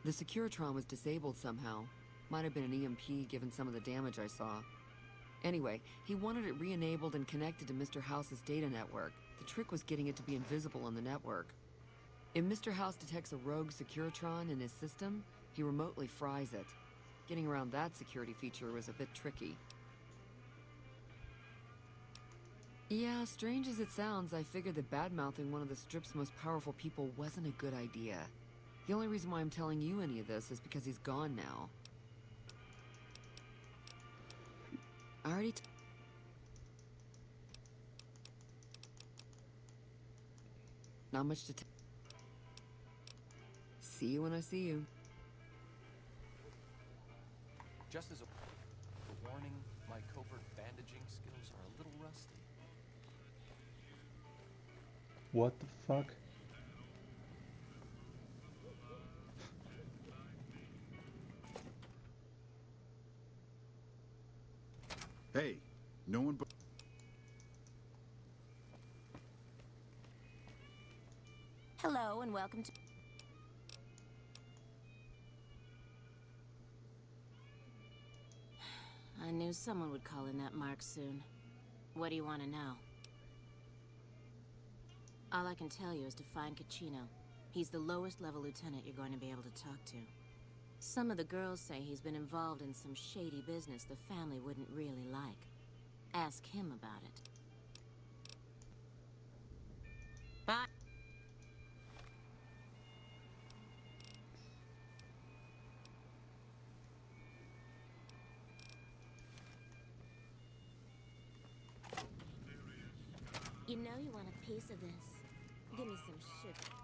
The Securitron was disabled somehow. Might have been an EMP given some of the damage I saw. Anyway, he wanted it re-enabled and connected to Mr. House's data network. The trick was getting it to be invisible on the network. If Mr. House detects a rogue Securitron in his system, he remotely fries it. Getting around that security feature was a bit tricky. Yeah, strange as it sounds, I figured that bad-mouthing one of the Strip's most powerful people wasn't a good idea. The only reason why I'm telling you any of this is because he's gone now. I already not much to tell. See you when I see you. Just as a warning, my covert bandaging skills are a little rusty. What the fuck? Hey, no one but... Hello and welcome to... I knew someone would call in that mark soon. What do you want to know? All I can tell you is to find Caccino. He's the lowest level lieutenant you're going to be able to talk to. Some of the girls say he's been involved in some shady business the family wouldn't really like. Ask him about it. Bye. You know you want a piece of this. Give me some sugar.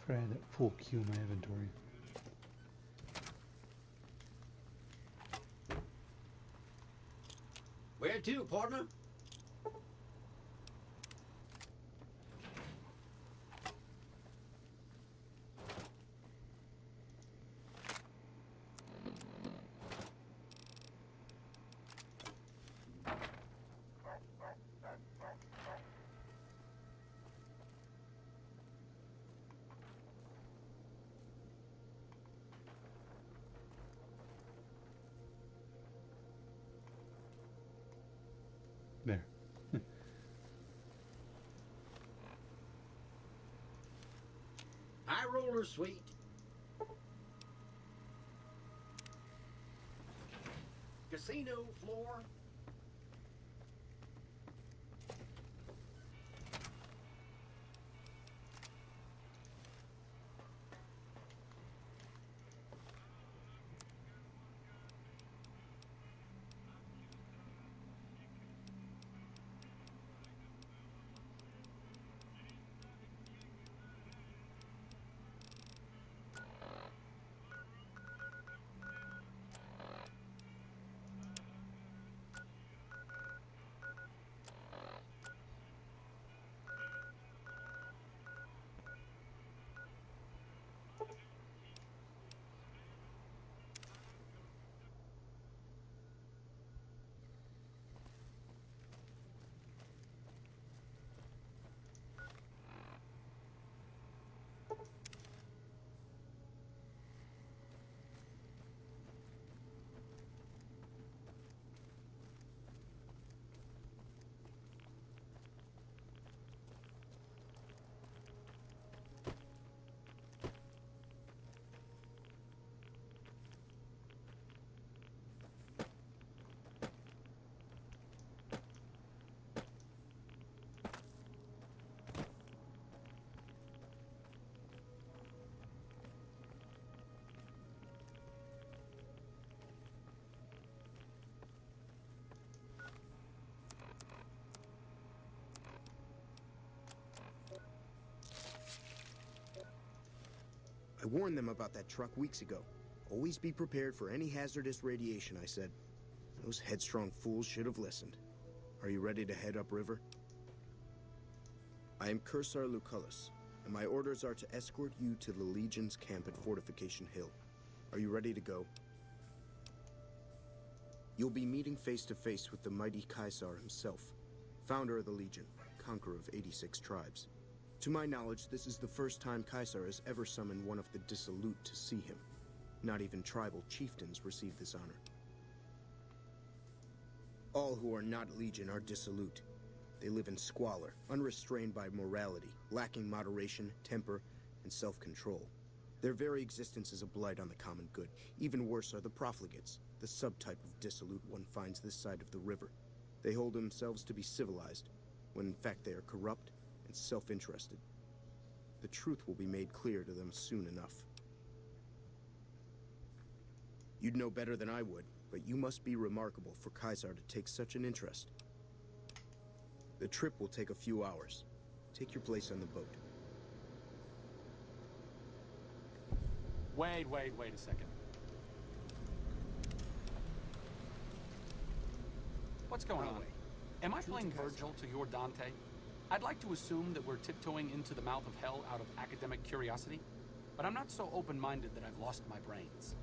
I had that full queue in my inventory. Where to, partner? There. High roller, sweet. Casino floor. I warned them about that truck weeks ago. Always be prepared for any hazardous radiation, I said. Those headstrong fools should have listened. Are you ready to head upriver? I am Caeser Lucullus, and my orders are to escort you to the Legion's camp at Fortification Hill. Are you ready to go? You'll be meeting face to face with the mighty Caeser himself, founder of the Legion, conqueror of 86 tribes. To my knowledge, this is the first time Caeser has ever summoned one of the dissolute to see him. Not even tribal chieftains receive this honor. All who are not Legion are dissolute. They live in squalor, unrestrained by morality, lacking moderation, temper, and self-control. Their very existence is a blight on the common good. Even worse are the profligates, the subtype of dissolute one finds this side of the river. They hold themselves to be civilized, when in fact they are corrupt and self-interested. The truth will be made clear to them soon enough. You'd know better than I would, but you must be remarkable for Caeser to take such an interest. The trip will take a few hours. Take your place on the boat. Wait a second. What's going on? Am I playing Virgil to your Dante? I'd like to assume that we're tiptoeing into the mouth of hell out of academic curiosity, but I'm not so open-minded that I've lost my brains.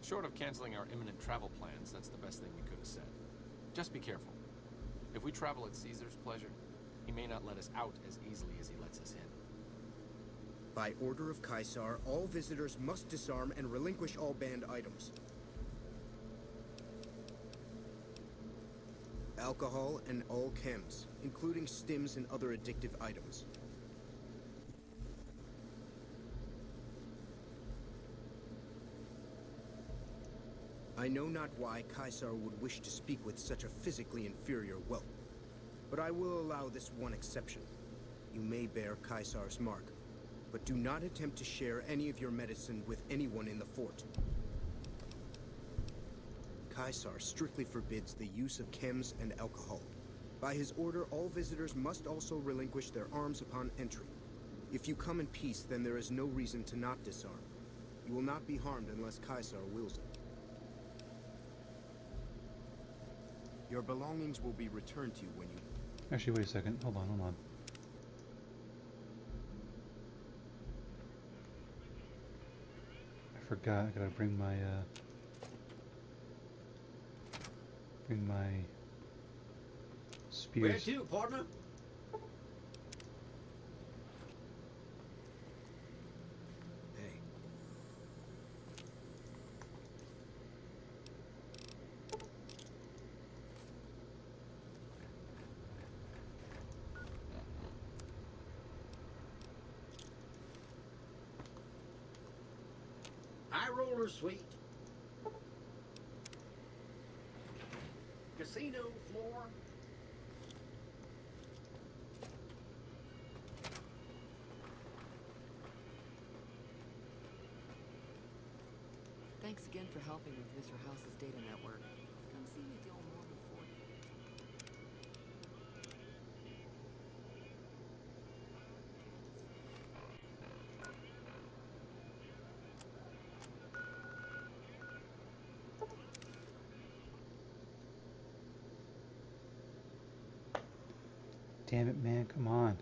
Short of canceling our imminent travel plans, that's the best thing we could have said. Just be careful. If we travel at Caesar's pleasure, he may not let us out as easily as he lets us in. By order of Caeser, all visitors must disarm and relinquish all banned items. Alcohol and all chems, including stims and other addictive items. I know not why Caeser would wish to speak with such a physically inferior whelp, but I will allow this one exception. You may bear Caesar's mark, but do not attempt to share any of your medicine with anyone in the fort. Caeser strictly forbids the use of chems and alcohol. By his order, all visitors must also relinquish their arms upon entry. If you come in peace, then there is no reason to not disarm. You will not be harmed unless Caeser wills it. Your belongings will be returned to you when you... Actually, wait a second. Hold on. I forgot. I gotta bring my spears. Where to, partner? Hey. High roller suite. Casino floor. Thanks again for helping with Mr. House's data network. Come see me at the old Morgan Fort. Damn it, man! Come on.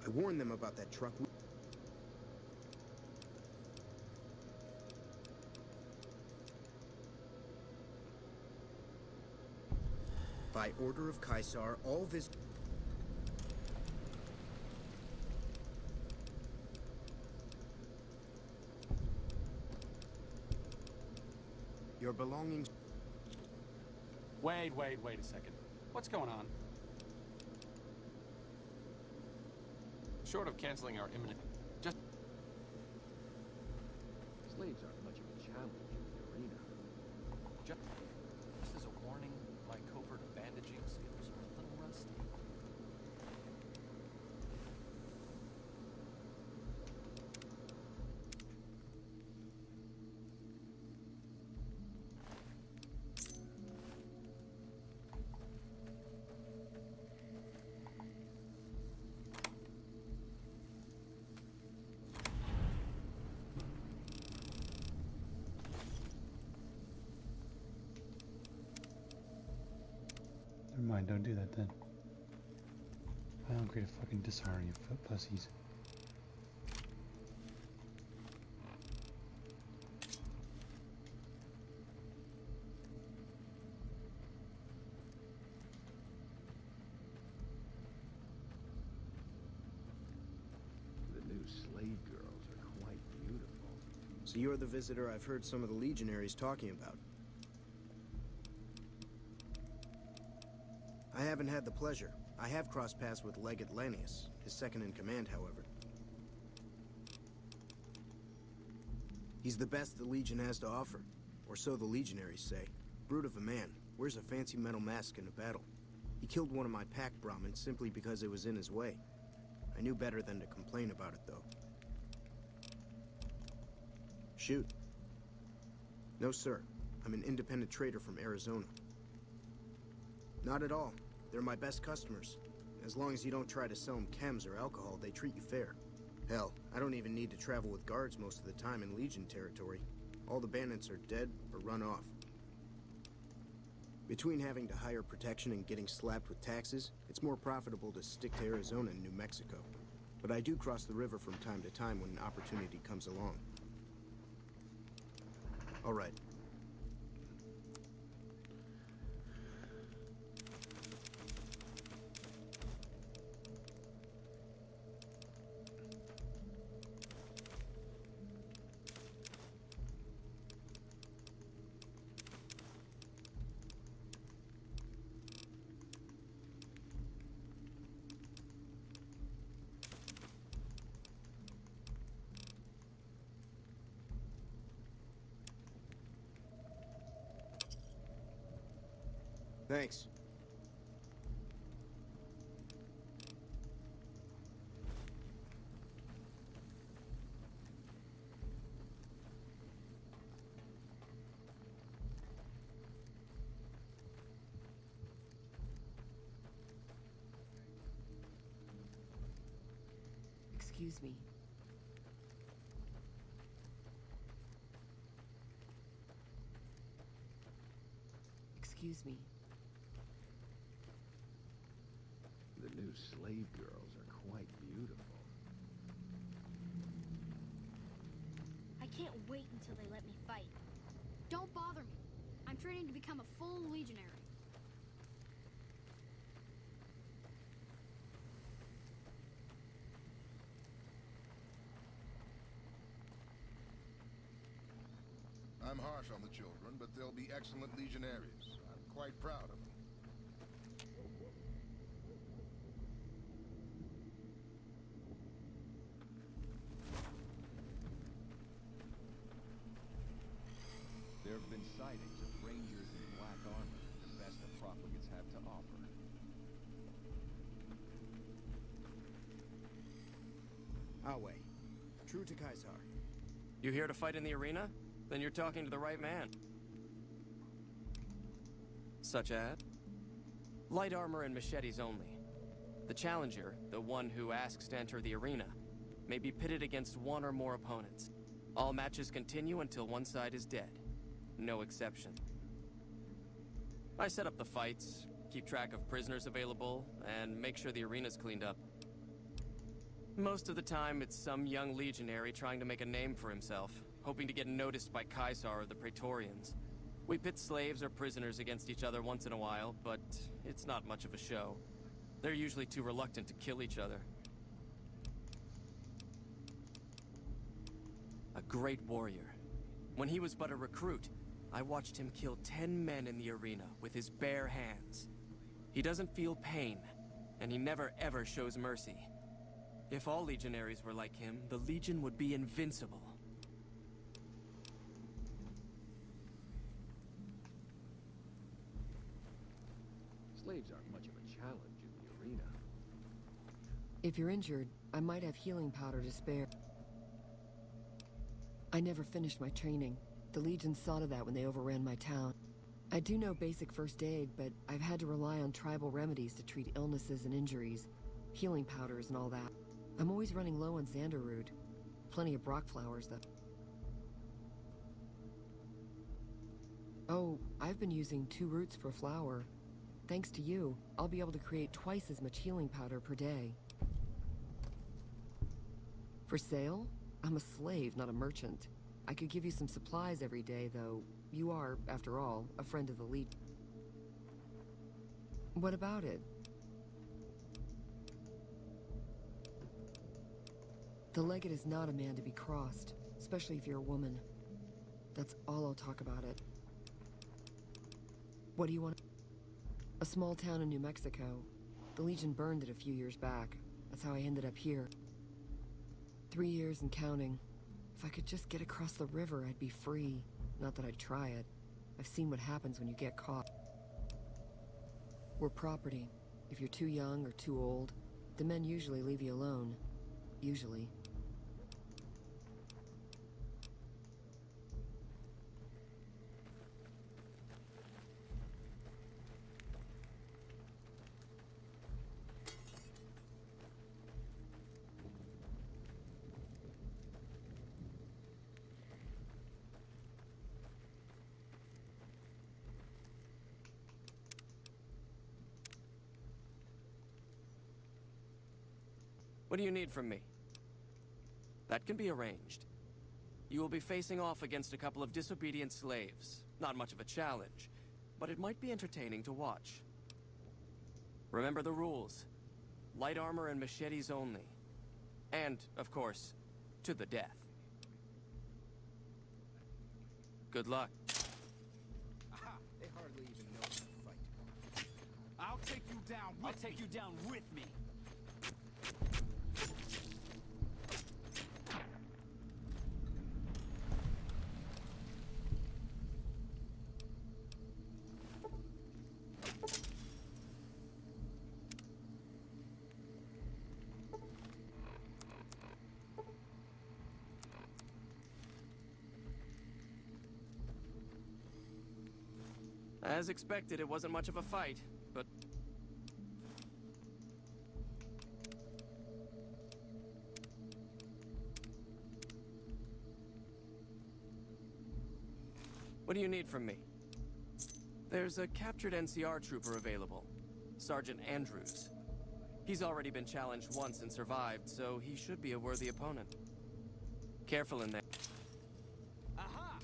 I warned them about that truck. By order of Caeser, all Your belongings... Wait a second. What's going on? Short of canceling our imminent... Just... Slaves aren't much of a challenge in the arena. Just as a warning, my covert bandaging skills are a little rusty. Never mind, don't do that then. I don't create a fucking disarm, you foot pussies. The new slave girls are quite beautiful. So you're the visitor I've heard some of the legionaries talking about. I haven't had the pleasure. I have crossed paths with Legate Lanius, his second in command, however. He's the best the Legion has to offer, or so the legionaries say. Brute of a man, wears a fancy metal mask in a battle. He killed one of my pack Brahmins simply because it was in his way. I knew better than to complain about it, though. Shoot. No, sir. I'm an independent trader from Arizona. Not at all. They're my best customers. As long as you don't try to sell them chems or alcohol, they treat you fair. Hell, I don't even need to travel with guards most of the time in Legion territory. All the bandits are dead or run off. Between having to hire protection and getting slapped with taxes, it's more profitable to stick to Arizona and New Mexico. But I do cross the river from time to time when an opportunity comes along. All right. Thanks. Excuse me. Excuse me. The new slave girls are quite beautiful. I can't wait until they let me fight. Don't bother me. I'm training to become a full legionary. I'm harsh on the children, but they'll be excellent legionaries. I'm quite proud of them. There have been sightings of rangers in black armor, the best the profligates have to offer. Awe. True to Caeser. You here to fight in the arena? Then you're talking to the right man. Such as? Light armor and machetes only. The challenger, the one who asks to enter the arena, may be pitted against one or more opponents. All matches continue until one side is dead. No exception. I set up the fights, keep track of prisoners available, and make sure the arena's cleaned up. Most of the time, it's some young legionary trying to make a name for himself, hoping to get noticed by Caeser or the Praetorians. We pit slaves or prisoners against each other once in a while, but it's not much of a show. They're usually too reluctant to kill each other. A great warrior. When he was but a recruit, I watched him kill 10 men in the arena with his bare hands. He doesn't feel pain, and he never ever shows mercy. If all legionaries were like him, the Legion would be invincible. Slaves aren't much of a challenge in the arena. If you're injured, I might have healing powder to spare. I never finished my training. The Legion saw to that when they overran my town. I do know basic first aid, but I've had to rely on tribal remedies to treat illnesses and injuries. Healing powders and all that. I'm always running low on Xanderroot. Plenty of Brock flowers, though. Oh, I've been using 2 roots per flower. Thanks to you, I'll be able to create twice as much healing powder per day. For sale? I'm a slave, not a merchant. I could give you some supplies every day, though. You are, after all, a friend of the Legion. What about it? The Legate is not a man to be crossed, especially if you're a woman. That's all I'll talk about it. What do you want? A small town in New Mexico. The Legion burned it a few years back. That's how I ended up here. 3 years and counting. If I could just get across the river, I'd be free. Not that I'd try it. I've seen what happens when you get caught. We're property. If you're too young or too old, the men usually leave you alone. Usually. What do you need from me? That can be arranged. You will be facing off against a couple of disobedient slaves. Not much of a challenge, but it might be entertaining to watch. Remember the rules. Light armor and machetes only. And, of course, to the death. Good luck. Aha! They hardly even know how to fight. I'll take you down. I'll take you down with me. As expected, it wasn't much of a fight, but... What do you need from me? There's a captured NCR trooper available, Sergeant Andrews. He's already been challenged once and survived, so he should be a worthy opponent. Careful in there. Aha!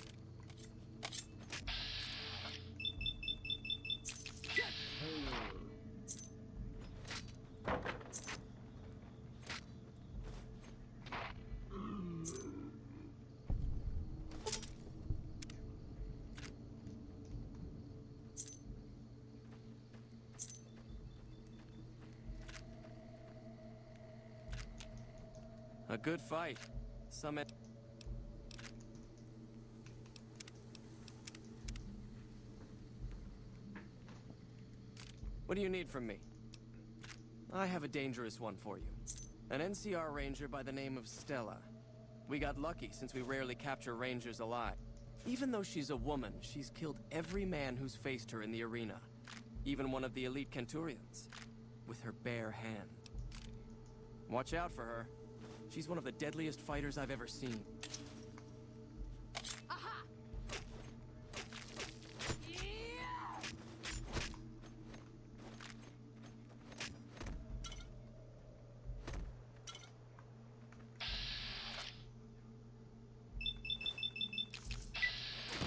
A good fight. What do you need from me? I have a dangerous one for you. An NCR ranger by the name of Stella. We got lucky since we rarely capture rangers alive. Even though she's a woman, she's killed every man who's faced her in the arena. Even one of the elite Kenturians. With her bare hand. Watch out for her. She's one of the deadliest fighters I've ever seen. Aha!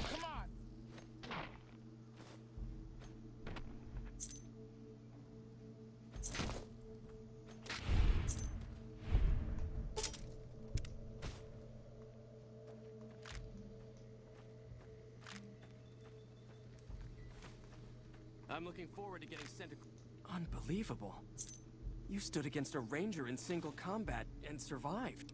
Come on! I'm looking forward to getting sent to... Unbelievable. You stood against a ranger in single combat and survived.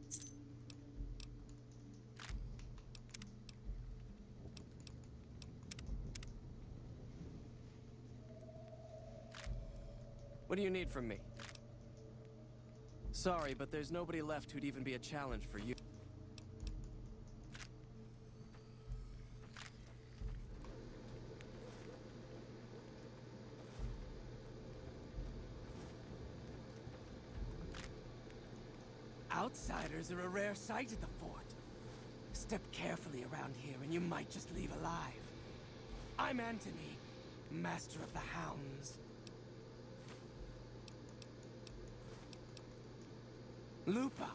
What do you need from me? Sorry, but there's nobody left who'd even be a challenge for you. Outsiders are a rare sight at the fort. Step carefully around here and you might just leave alive. I'm Anthony, Master of the Hounds. Lupa.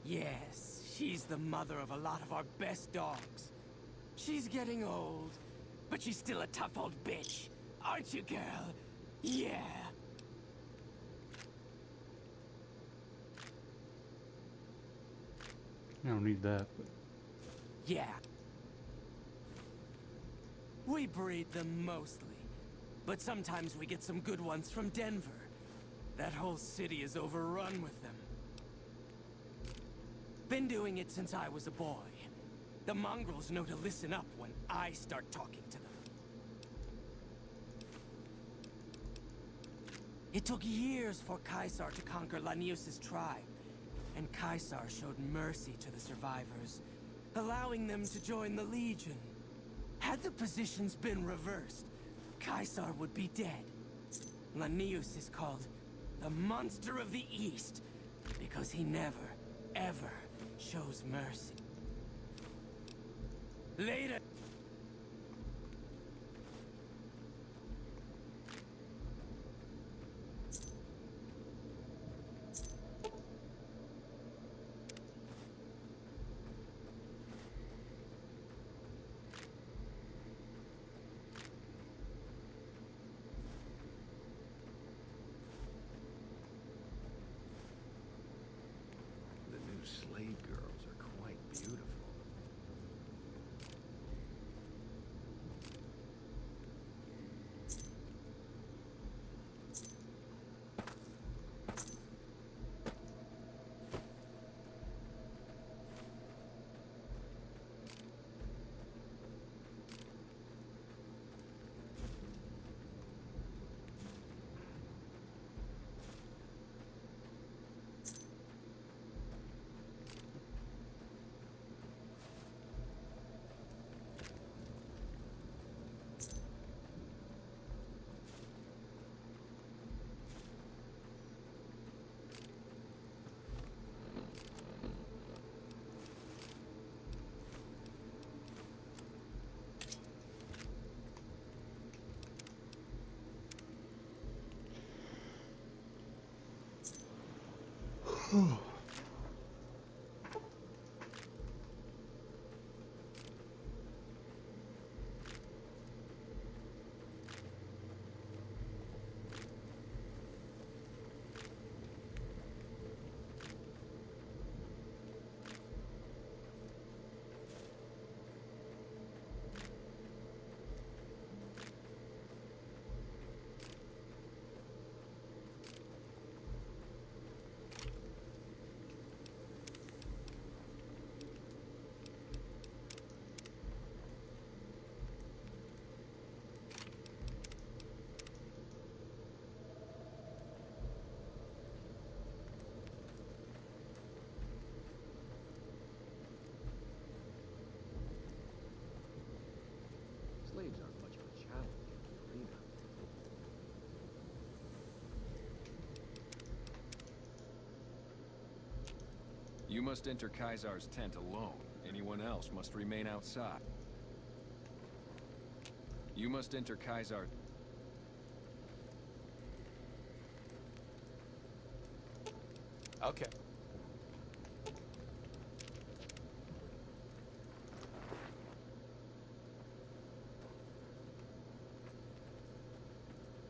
Yes, she's the mother of a lot of our best dogs. She's getting old, but she's still a tough old bitch. Aren't you, girl? Yeah. I don't need that, but... Yeah. We breed them mostly, but sometimes we get some good ones from Denver. That whole city is overrun with them. Been doing it since I was a boy. The mongrels know to listen up when I start talking to them. It took years for Caeser to conquer Lanius' tribe, and Caeser showed mercy to the survivors, allowing them to join the Legion. Had the positions been reversed, Caeser would be dead. Lanius is called the Monster of the East, because he never, ever shows mercy. Later... The new slave girls are quite beautiful. Slaves aren't much of a challenge in the arena. You must enter Caesar's tent alone. Anyone else must remain outside. You must enter Caesar... Okay.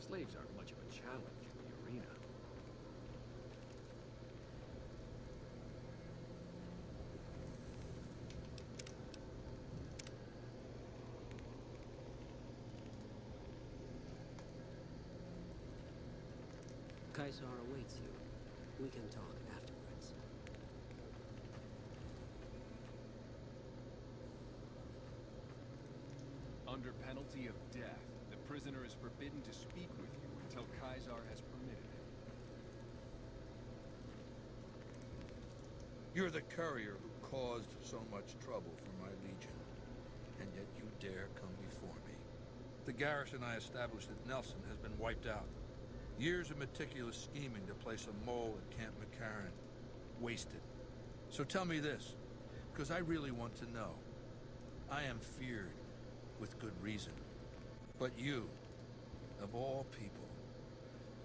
Slaves aren't much of a challenge in the arena. Caesar awaits you. We can talk afterwards. Under penalty of death, the prisoner is forbidden to speak with you until Caesar has permitted it. You're the courier who caused so much trouble for my legion, and yet you dare come before me. The garrison I established at Nelson has been wiped out. Years of meticulous scheming to place a mole at Camp McCarran. Wasted. So tell me this, because I really want to know. I am feared, with good reason. But you, of all people,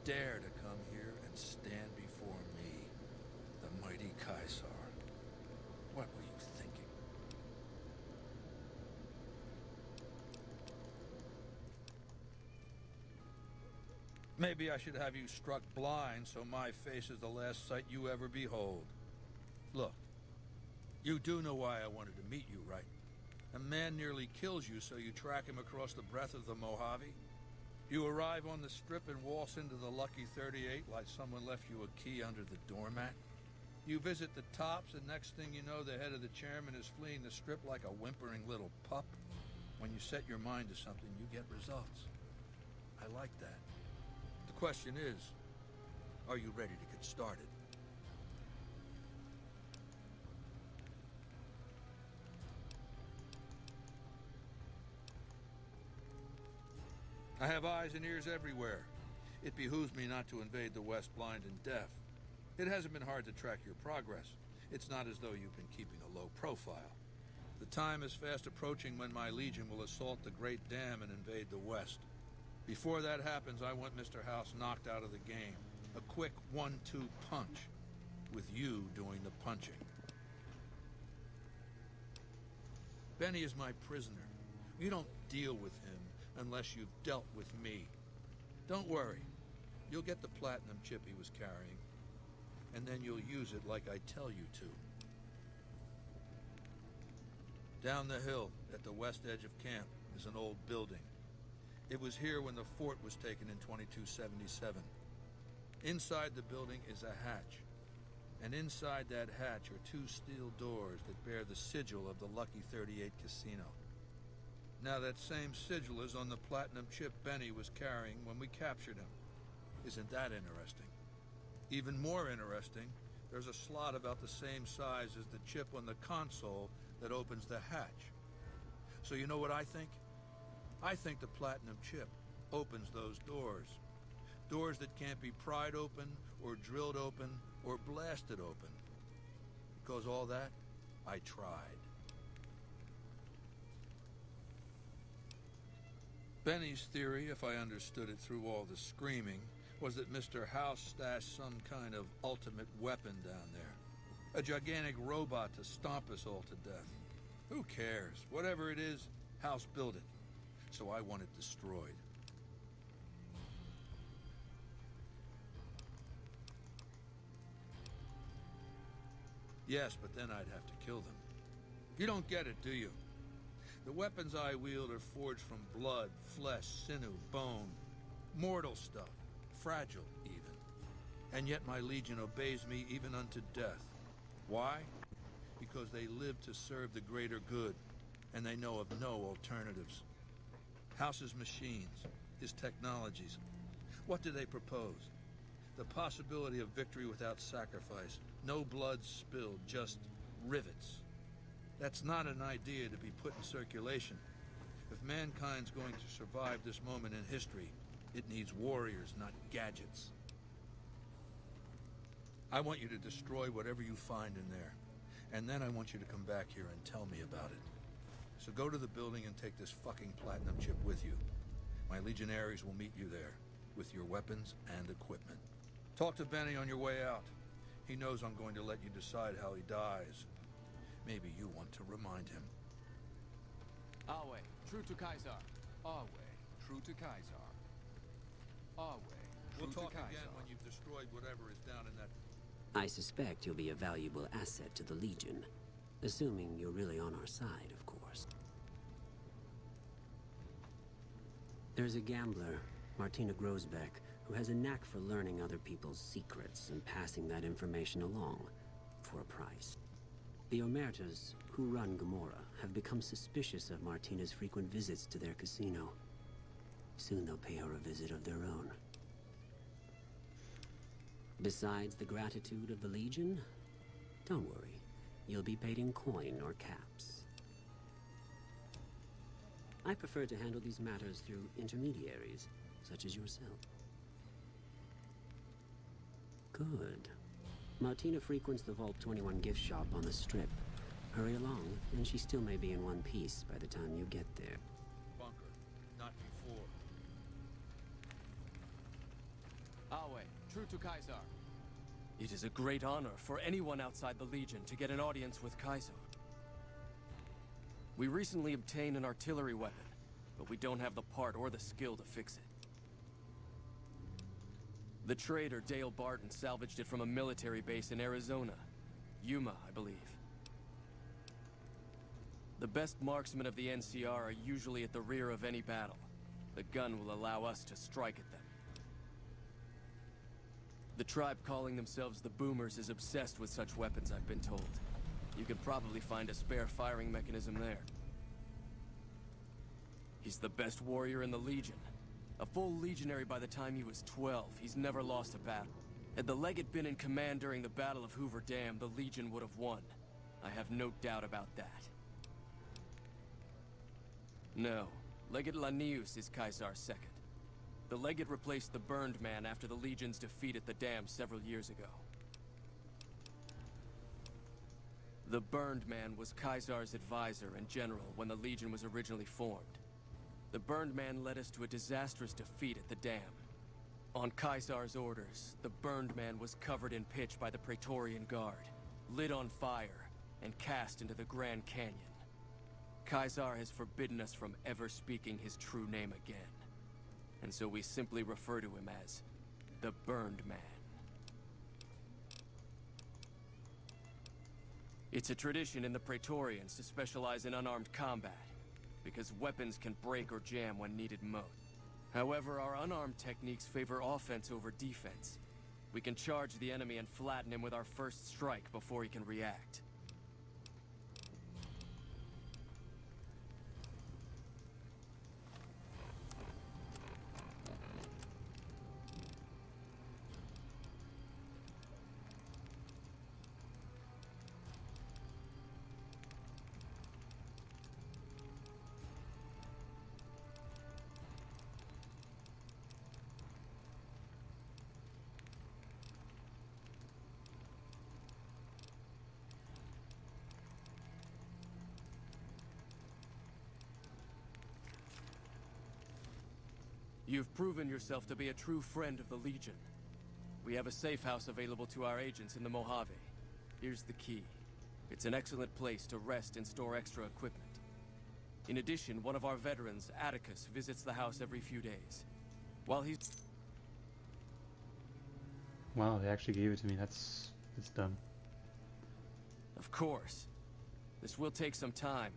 dare to come here and stand before me, the mighty Caesar. What were you thinking? Maybe I should have you struck blind so my face is the last sight you ever behold. Look, you do know why I wanted to meet you, right? A man nearly kills you, so you track him across the breadth of the Mojave. You arrive on the strip and waltz into the Lucky 38 like someone left you a key under the doormat. You visit the tops, and next thing you know, the head of the chairman is fleeing the strip like a whimpering little pup. When you set your mind to something, you get results. I like that. The question is, are you ready to get started? I have eyes and ears everywhere. It behooves me not to invade the West blind and deaf. It hasn't been hard to track your progress. It's not as though you've been keeping a low profile. The time is fast approaching when my legion will assault the Great Dam and invade the West. Before that happens, I want Mr. House knocked out of the game. A quick 1-2 punch, with you doing the punching. Benny is my prisoner. You don't deal with him unless you've dealt with me. Don't worry. You'll get the platinum chip he was carrying, and then you'll use it like I tell you to. Down the hill, at the west edge of camp, is an old building. It was here when the fort was taken in 2277. Inside the building is a hatch, and inside that hatch are 2 steel doors that bear the sigil of the Lucky 38 Casino. Now that same sigil is on the platinum chip Benny was carrying when we captured him. Isn't that interesting? Even more interesting, there's a slot about the same size as the chip on the console that opens the hatch. So you know what I think? I think the platinum chip opens those doors. Doors that can't be pried open, or drilled open, or blasted open. Because all that, I tried. Benny's theory, if I understood it through all the screaming, was that Mr. House stashed some kind of ultimate weapon down there. A gigantic robot to stomp us all to death. Who cares? Whatever it is, House built it. So I want it destroyed. Yes, but then I'd have to kill them. You don't get it, do you? The weapons I wield are forged from blood, flesh, sinew, bone. Mortal stuff. Fragile, even. And yet my legion obeys me even unto death. Why? Because they live to serve the greater good, and they know of no alternatives. House's machines, his technologies. What do they propose? The possibility of victory without sacrifice. No blood spilled, just rivets. That's not an idea to be put in circulation. If mankind's going to survive this moment in history, it needs warriors, not gadgets. I want you to destroy whatever you find in there. And then I want you to come back here and tell me about it. So go to the building and take this fucking platinum chip with you. My legionaries will meet you there, with your weapons and equipment. Talk to Benny on your way out. He knows I'm going to let you decide how he dies. Maybe you want to remind him. Our way, true to Caesar. Our way, true to Caesar. Our way, true We'll talk to Caesar. again when you've destroyed whatever is down in that... I suspect you'll be a valuable asset to the Legion. Assuming you're really on our side, of course. There's a gambler, Martina Grosbeck, who has a knack for learning other people's secrets and passing that information along for a price. The Omertas, who run Gomorrah, have become suspicious of Martina's frequent visits to their casino. Soon they'll pay her a visit of their own. Besides the gratitude of the Legion, don't worry. You'll be paid in coin or caps. I prefer to handle these matters through intermediaries, such as yourself. Good. Martina frequents the Vault 21 gift shop on the Strip. Hurry along, and she still may be in one piece by the time you get there. Bunker, not before. Awe, true to Caesar. It is a great honor for anyone outside the Legion to get an audience with Caeser. We recently obtained an artillery weapon, but we don't have the part or the skill to fix it. The trader Dale Barton salvaged it from a military base in Arizona. Yuma, I believe. The best marksmen of the NCR are usually at the rear of any battle. The gun will allow us to strike at them. The tribe calling themselves the Boomers is obsessed with such weapons, I've been told. You could probably find a spare firing mechanism there. He's the best warrior in the Legion. A full legionary by the time he was 12, he's never lost a battle. Had the Legate been in command during the Battle of Hoover Dam, the Legion would have won. I have no doubt about that. No, Legate Lanius is Caesar's second. The Legate replaced the Burned Man after the Legion's defeat at the dam several years ago. The Burned Man was Caesar's advisor and general when the Legion was originally formed. The Burned Man led us to a disastrous defeat at the dam. On Caesar's orders, the Burned Man was covered in pitch by the Praetorian Guard, lit on fire, and cast into the Grand Canyon. Caesar has forbidden us from ever speaking his true name again. And so we simply refer to him as the Burned Man. It's a tradition in the Praetorians to specialize in unarmed combat, because weapons can break or jam when needed most. However, our unarmed techniques favor offense over defense. We can charge the enemy and flatten him with our first strike before he can react. You've proven yourself to be a true friend of the Legion. We have a safe house available to our agents in the Mojave. Here's the key. It's an excellent place to rest and store extra equipment. In addition, one of our veterans, Atticus, visits the house every few days. While he's... Wow, they actually gave it to me. That's dumb. Of course. This will take some time.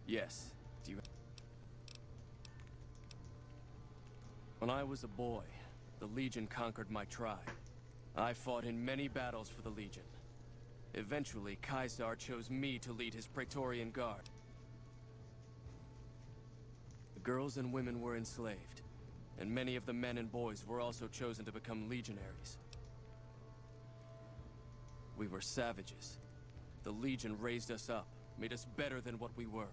Yes. Do you... When I was a boy, the Legion conquered my tribe. I fought in many battles for the Legion. Eventually, Caesar chose me to lead his Praetorian Guard. The girls and women were enslaved, and many of the men and boys were also chosen to become legionaries. We were savages. The Legion raised us up, made us better than what we were.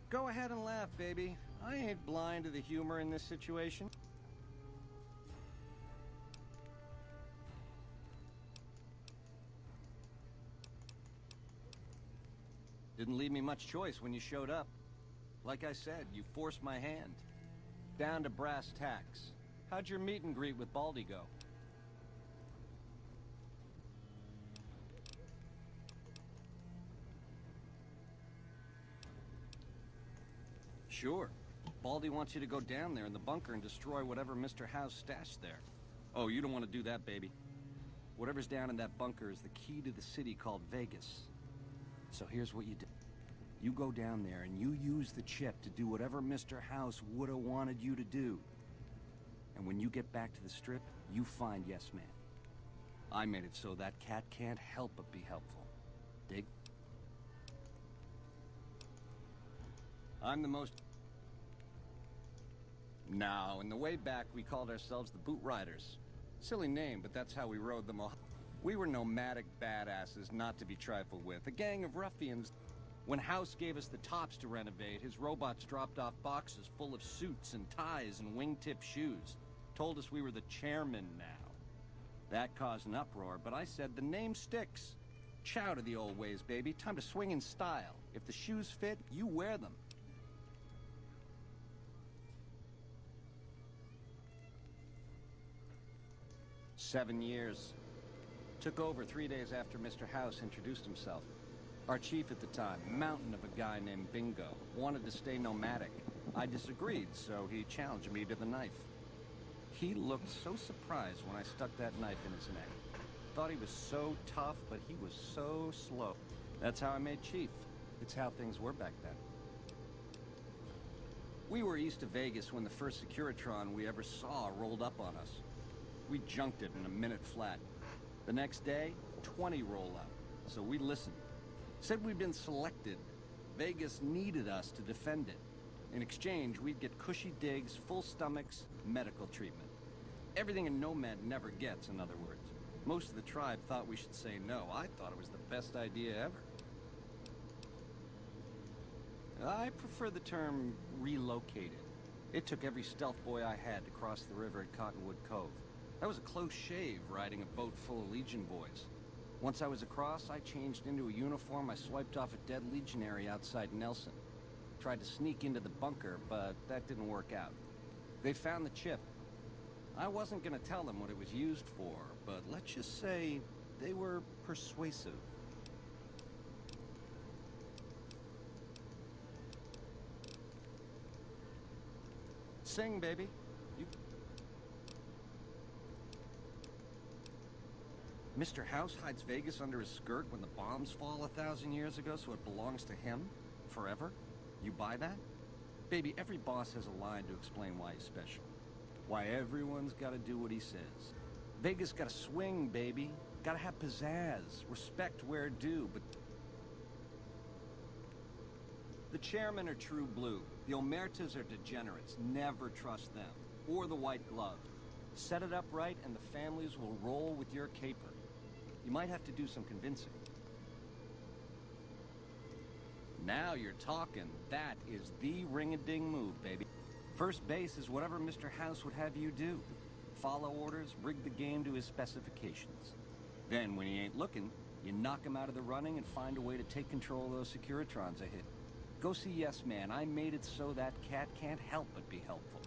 Go ahead and laugh, baby. I ain't blind to the humor in this situation. Didn't leave me much choice when you showed up. Like I said, you forced my hand. Down to brass tacks. How'd your meet and greet with Baldy go? Sure. Baldy wants you to go down there in the bunker and destroy whatever Mr. House stashed there. Oh, you don't want to do that, baby. Whatever's down in that bunker is the key to the city called Vegas. So here's what you do. You go down there and you use the chip to do whatever Mr. House would have wanted you to do. And when you get back to the Strip, you find Yes Man. I made it so that cat can't help but be helpful. Dig? I'm the most... Now, in the way back, we called ourselves the Boot Riders. Silly name, but that's how we rode the Mojave. We were nomadic badasses not to be trifled with, a gang of ruffians. When House gave us the tops to renovate, his robots dropped off boxes full of suits and ties and wingtip shoes. Told us we were the chairman now. That caused an uproar, but I said the name sticks. Chow to the old ways, baby. Time to swing in style. If the shoes fit, you wear them. "7 years. Took over 3 days after Mr. House introduced himself. Our chief at the time, mountain of a guy named Bingo, wanted to stay nomadic. I disagreed, so he challenged me to the knife. He looked so surprised when I stuck that knife in his neck. Thought he was so tough, but he was so slow. That's how I made chief. It's how things were back then. We were east of Vegas when the first Securitron we ever saw rolled up on us. We junked it in a minute flat. The next day, 20 roll up, so we listened. Said we'd been selected. Vegas needed us to defend it. In exchange, we'd get cushy digs, full stomachs, medical treatment. Everything a nomad never gets, in other words. Most of the tribe thought we should say no. I thought it was the best idea ever. I prefer the term relocated. It took every stealth boy I had to cross the river at Cottonwood Cove. That was a close shave, riding a boat full of Legion boys. Once I was across, I changed into a uniform I swiped off a dead legionary outside Nelson. Tried to sneak into the bunker, but that didn't work out. They found the chip. I wasn't gonna tell them what it was used for, but let's just say they were persuasive. Sing, baby. Mr. House hides Vegas under his skirt when the bombs fall 1,000 years ago, so it belongs to him? Forever? You buy that? Baby, every boss has a line to explain why he's special. Why everyone's gotta do what he says. Vegas gotta swing, baby. Gotta have pizzazz. Respect where due, but... The chairmen are true blue. The Omertas are degenerates. Never trust them. Or the white glove. Set it up right and the families will roll with your caper. You might have to do some convincing. Now you're talking. That is the ring-a-ding move, baby. First base is whatever Mr. House would have you do. Follow orders, rig the game to his specifications. Then, when he ain't looking, you knock him out of the running and find a way to take control of those Securitrons I hit. Go see Yes Man. I made it so that cat can't help but be helpful.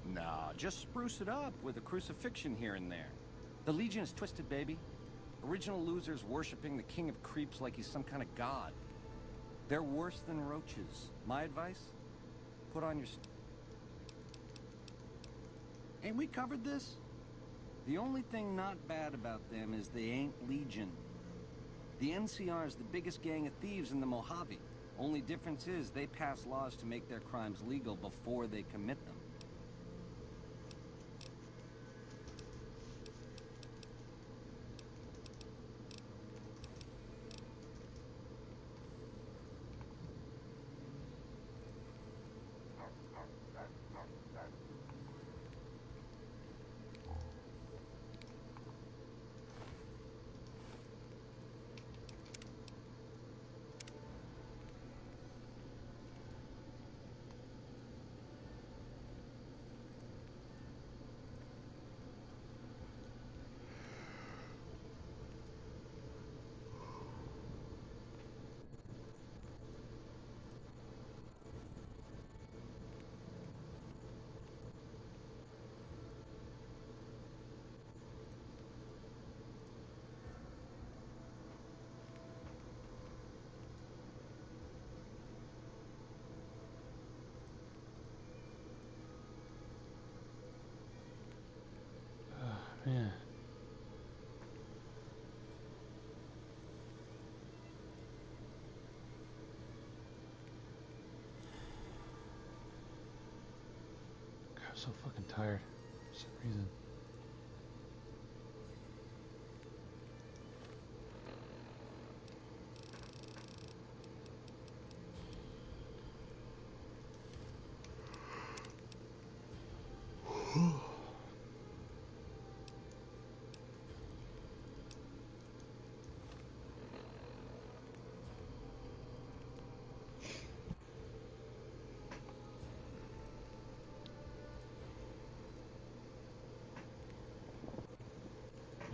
Nah, just spruce it up with a crucifixion here and there. The Legion is twisted, baby. Original losers worshipping the king of creeps like he's some kind of god. They're worse than roaches. My advice? Put on your... Ain't we covered this? The only thing not bad about them is they ain't Legion. The NCR is the biggest gang of thieves in the Mojave. Only difference is they pass laws to make their crimes legal before they commit them. so fucking tired for some reason.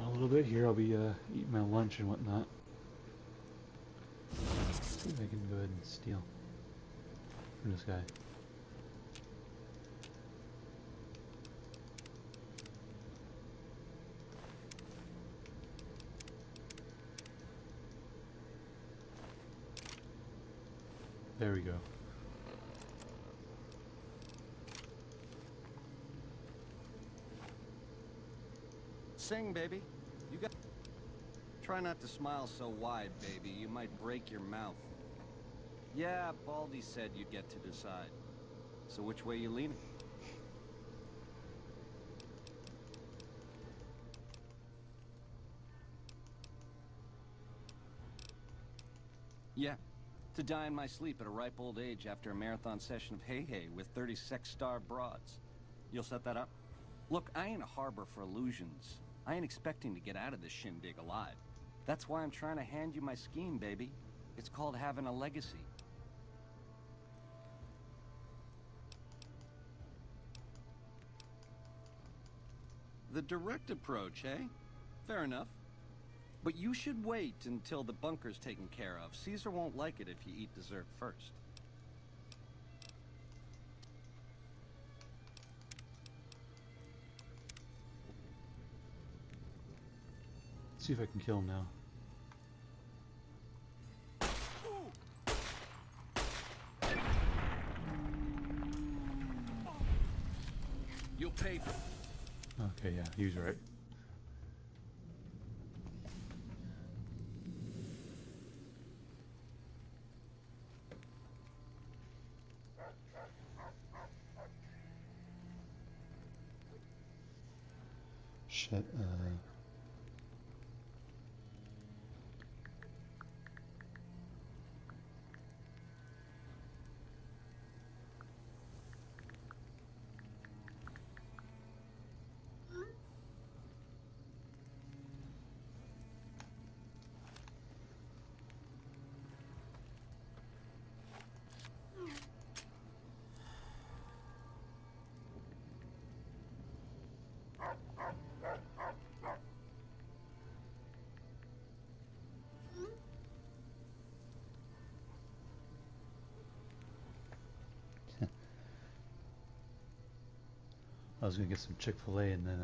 A little bit here, I'll be eating my lunch and whatnot. See if I can go ahead and steal from this guy. There we go. Sing, baby. You got. Try not to smile so wide, baby. You might break your mouth. Yeah, Baldy said you get to decide. So which way you leaning? Yeah. To die in my sleep at a ripe old age after a marathon session of hey-hey with 30 sex-starved broads. You'll set that up? Look, I ain't a harbor for illusions. I ain't expecting to get out of this shindig alive. That's why I'm trying to hand you my scheme, baby. It's called having a legacy. The direct approach, eh? Fair enough. But you should wait until the bunker's taken care of. Caesar won't like it if you eat dessert first. Let's see if I can kill him now. You'll pay for. Okay, yeah, he was right. Shit, I was gonna get some Chick-fil-A and then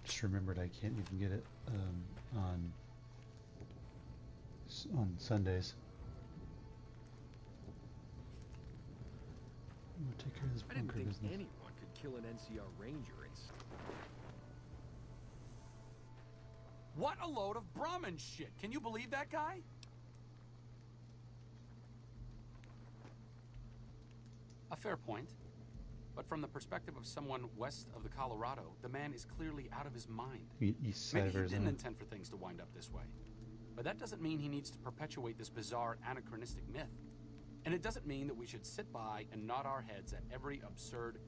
just remembered I can't even get it on Sundays. I'm gonna take care of this I didn't bunker think business. anyone could kill an NCR ranger and... What a load of Brahmin shit! Can you believe that guy? A fair point. But from the perspective of someone west of the Colorado, the man is clearly out of his mind. East side Maybe of he Arizona. didn't intend for things to wind up this way. But that doesn't mean he needs to perpetuate this bizarre, anachronistic myth. And it doesn't mean that we should sit by and nod our heads at every absurd,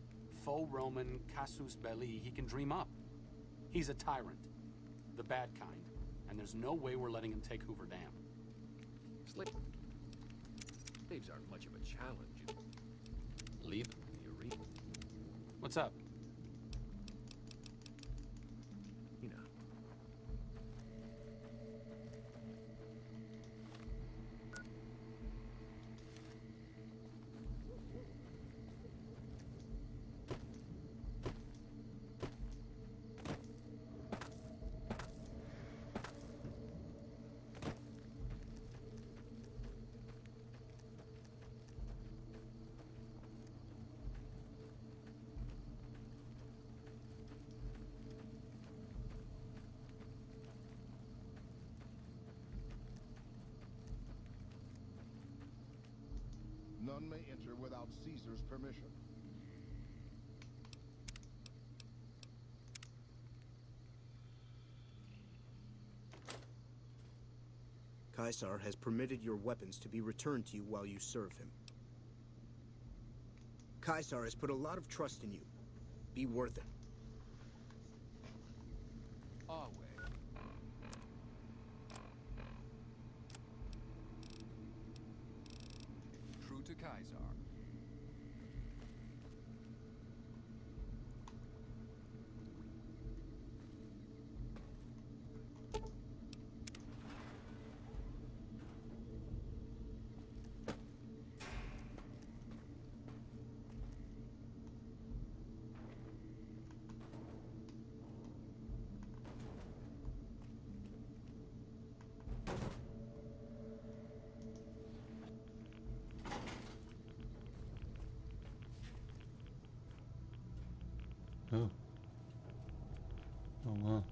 faux Roman casus belli he can dream up. He's a tyrant. The bad kind. And there's no way we're letting him take Hoover Dam. Slaves aren't much of a challenge. Leave them in the arena. What's up? You know. None may enter without Caesar's permission. Caesar has permitted your weapons to be returned to you while you serve him. Caesar has put a lot of trust in you. Be worth it. Our way. True to Caesar. Oh. Oh wow.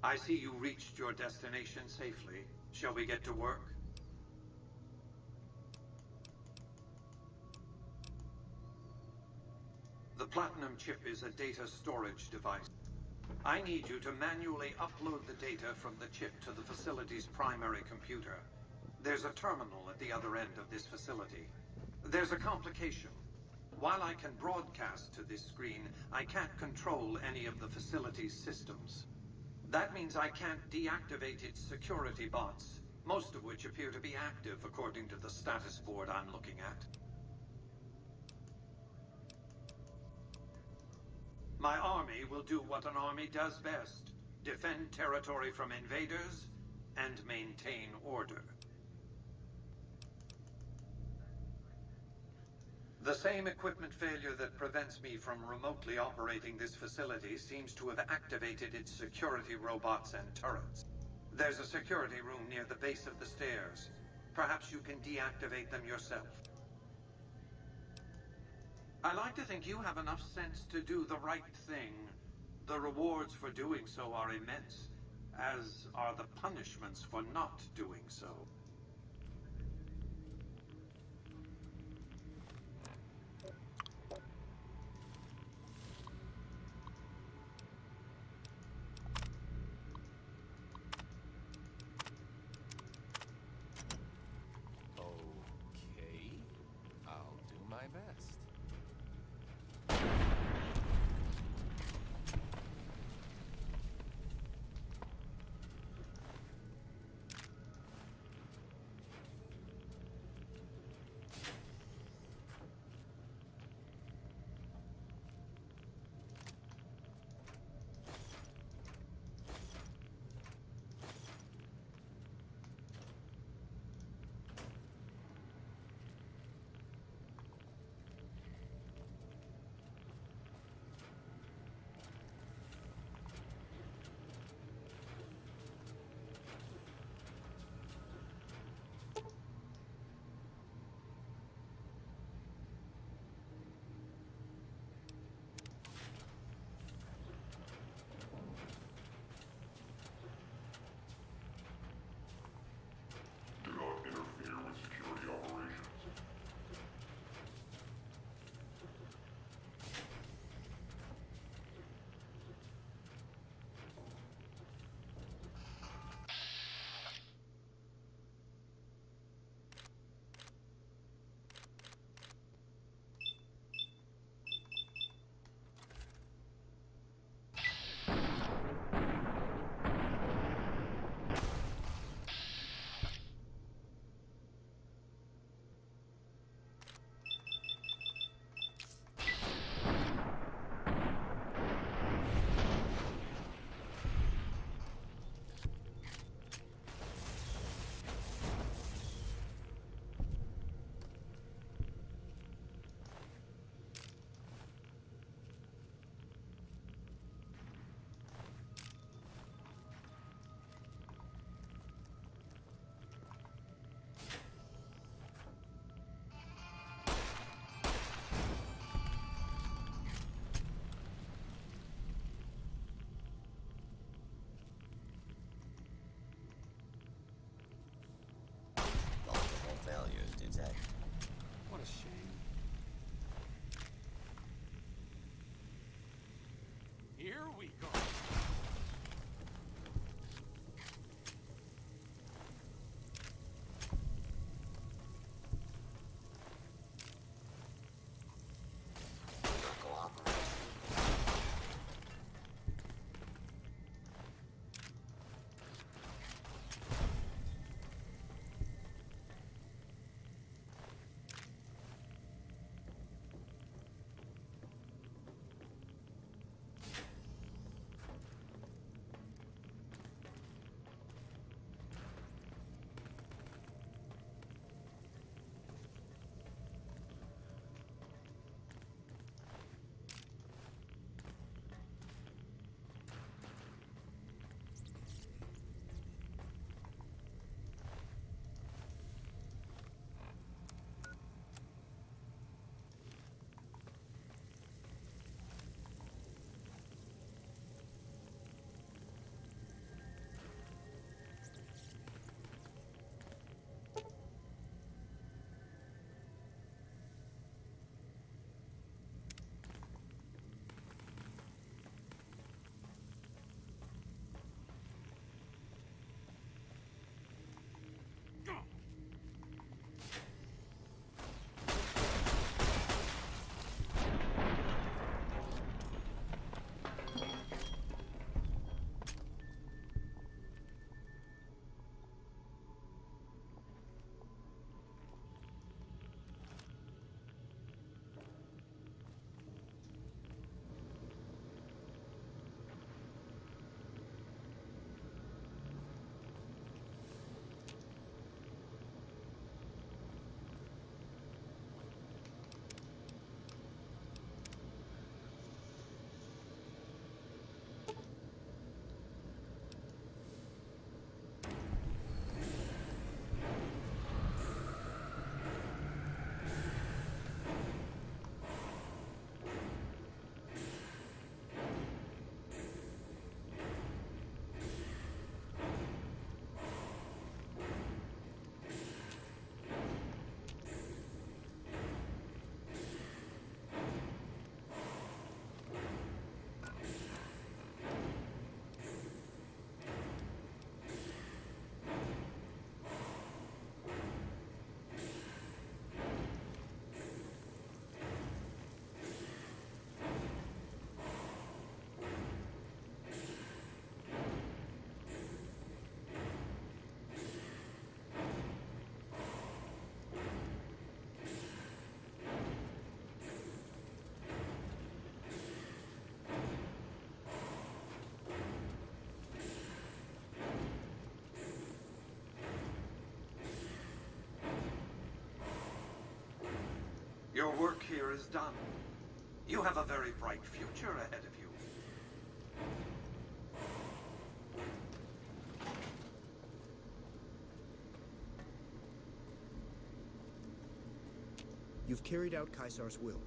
I see you reached your destination safely. Shall we get to work? The Platinum chip is a data storage device. I need you to manually upload the data from the chip to the facility's primary computer. There's a terminal at the other end of this facility. There's a complication. While I can broadcast to this screen, I can't control any of the facility's systems. That means I can't deactivate its security bots, most of which appear to be active according to the status board I'm looking at. My army will do what an army does best: defend territory from invaders and maintain order. The same equipment failure that prevents me from remotely operating this facility seems to have activated its security robots and turrets. There's a security room near the base of the stairs. Perhaps you can deactivate them yourself. I like to think you have enough sense to do the right thing. The rewards for doing so are immense, as are the punishments for not doing so. Okay. I'll do my best. Failures detected. What a shame. Your work here is done. You have a very bright future ahead of you. You've carried out Caesar's will.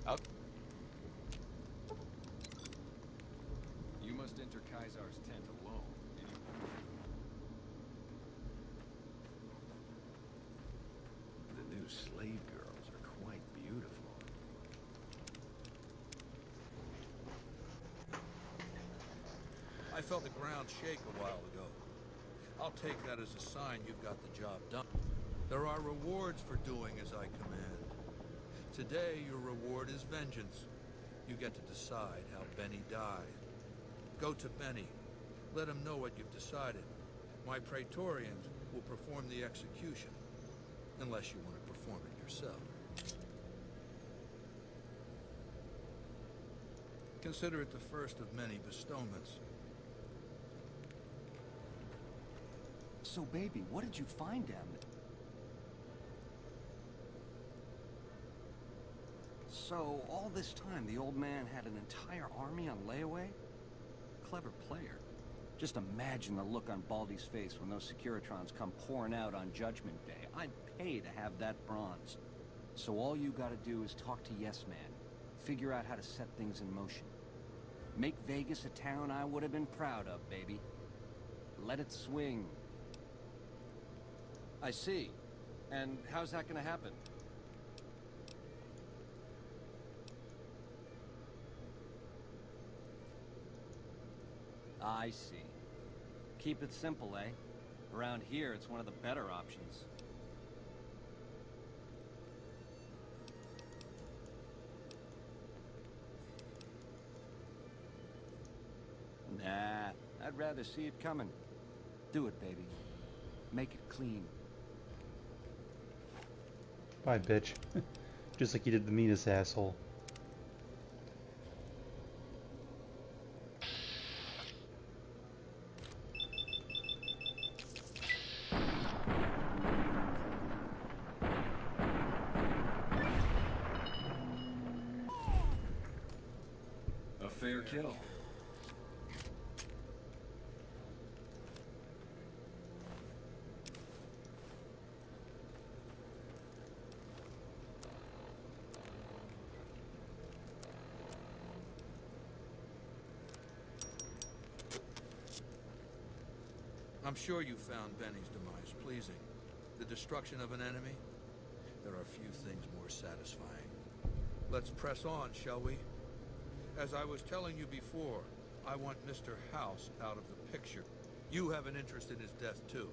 Up. You must enter Caesar's tent alone. The new slave girls are quite beautiful. I felt the ground shake a while ago. I'll take that as a sign you've got the job done. There are rewards for doing as I command. Today, your reward is vengeance. You get to decide how Benny died. Go to Benny. Let him know what you've decided. My Praetorians will perform the execution, unless you want to perform it yourself. Consider it the first of many bestowments. So, baby, what did you find down there? So, all this time, the old man had an entire army on layaway? Clever player. Just imagine the look on Baldy's face when those Securitrons come pouring out on Judgment Day. I'd pay to have that bronze. So all you gotta do is talk to Yes Man. Figure out how to set things in motion. Make Vegas a town I would have been proud of, baby. Let it swing. I see. And how's that gonna happen? I see. Keep it simple, eh? Around here, it's one of the better options. Nah, I'd rather see it coming. Do it, baby. Make it clean. Bye, bitch. Just like you did the meanest asshole. A fair kill. I'm sure you found Benny's demise pleasing. The destruction of an enemy? There are few things more satisfying. Let's press on, shall we? As I was telling you before, I want Mr. House out of the picture. You have an interest in his death, too.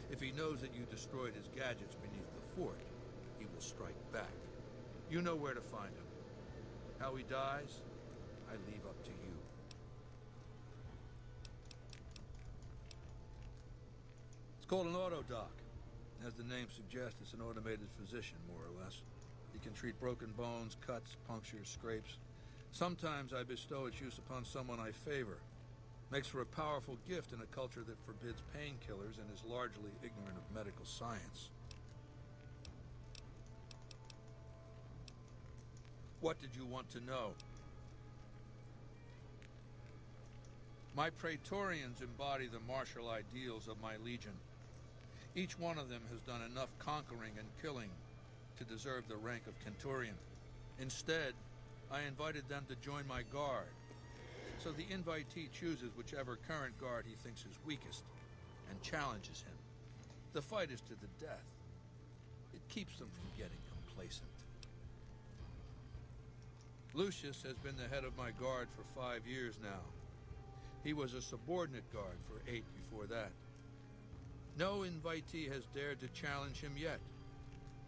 If he knows that you destroyed his gadgets beneath the fort, he will strike back. You know where to find him. How he dies, I leave up to you. It's called an autodoc. As the name suggests, it's an automated physician, more or less. He can treat broken bones, cuts, punctures, scrapes. Sometimes I bestow its use upon someone I favor. Makes for a powerful gift in a culture that forbids painkillers and is largely ignorant of medical science. What did you want to know? My Praetorians embody the martial ideals of my legion. Each one of them has done enough conquering and killing to deserve the rank of Centurion. Instead, I invited them to join my guard. So the invitee chooses whichever current guard he thinks is weakest and challenges him. The fight is to the death. It keeps them from getting complacent. Lucius has been the head of my guard for 5 years now. He was a subordinate guard for 8 before that. No invitee has dared to challenge him yet.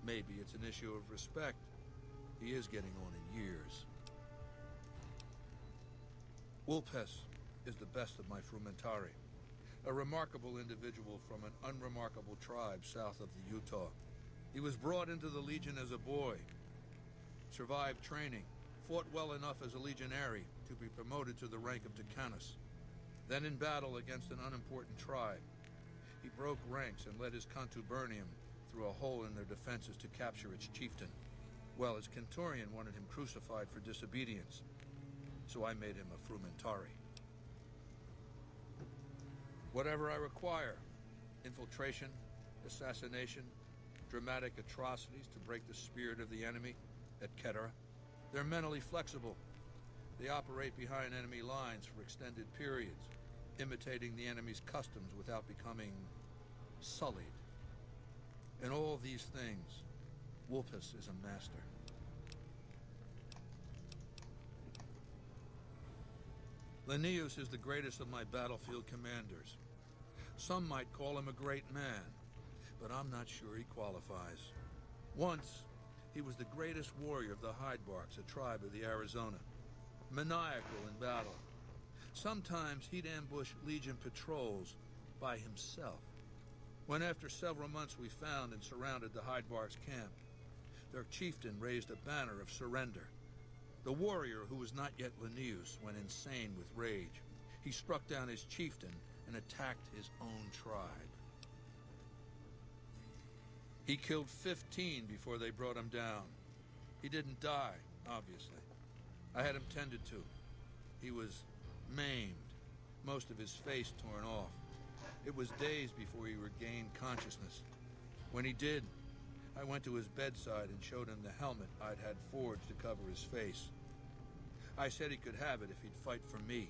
Maybe it's an issue of respect. He is getting on in years. Wulpes is the best of my frumentari, a remarkable individual from an unremarkable tribe south of the Utah. He was brought into the Legion as a boy, survived training, fought well enough as a legionary to be promoted to the rank of Decanus. Then in battle against an unimportant tribe, he broke ranks and led his contubernium through a hole in their defenses to capture its chieftain. Well, his Centurion wanted him crucified for disobedience, so I made him a frumentari. Whatever I require, infiltration, assassination, dramatic atrocities to break the spirit of the enemy, etc. They're mentally flexible. They operate behind enemy lines for extended periods, imitating the enemy's customs without becoming sullied. In all these things, Wulpes is a master. Linnaeus is the greatest of my battlefield commanders. Some might call him a great man, but I'm not sure he qualifies. Once, he was the greatest warrior of the Hydebarks, a tribe of the Arizona. Maniacal in battle. Sometimes he'd ambush Legion patrols by himself. When after several months we found and surrounded the Hydebarks camp, their chieftain raised a banner of surrender. The warrior, who was not yet Linnaeus, went insane with rage. He struck down his chieftain and attacked his own tribe. He killed 15 before they brought him down. He didn't die, obviously. I had him tended to. He was maimed, most of his face torn off. It was days before he regained consciousness. When he did, I went to his bedside and showed him the helmet I'd had forged to cover his face. I said he could have it if he'd fight for me.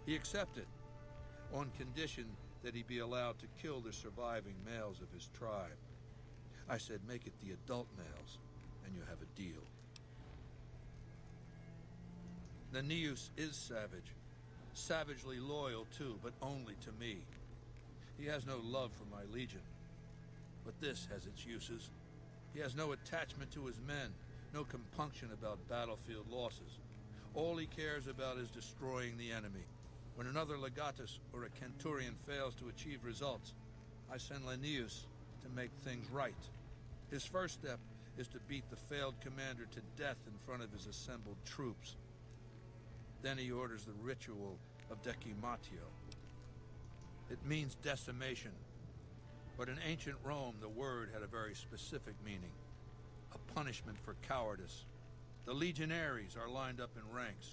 He accepted, on condition that he be allowed to kill the surviving males of his tribe. I said, make it the adult males, and you have a deal. Linnaeus is savage. Savagely loyal, too, but only to me. He has no love for my legion. But this has its uses. He has no attachment to his men, no compunction about battlefield losses. All he cares about is destroying the enemy. When another legatus or a centurion fails to achieve results, I send Linnaeus to make things right. His first step is to beat the failed commander to death in front of his assembled troops. Then he orders the ritual of decimatio. It means decimation, but in ancient Rome the word had a very specific meaning, a punishment for cowardice. The legionaries are lined up in ranks.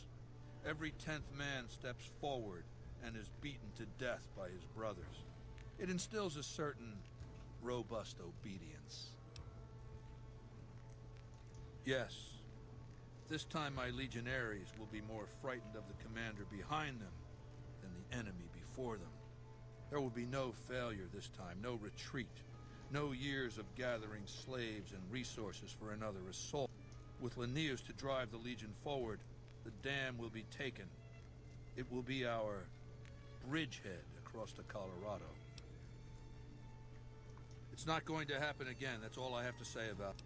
Every 10th man steps forward and is beaten to death by his brothers. It instills a certain robust obedience. Yes, this time my legionaries will be more frightened of the commander behind them than the enemy before them. There will be no failure this time, no retreat, no years of gathering slaves and resources for another assault. With Linnaeus to drive the Legion forward, the dam will be taken. It will be our bridgehead across the Colorado. It's not going to happen again, that's all I have to say about it.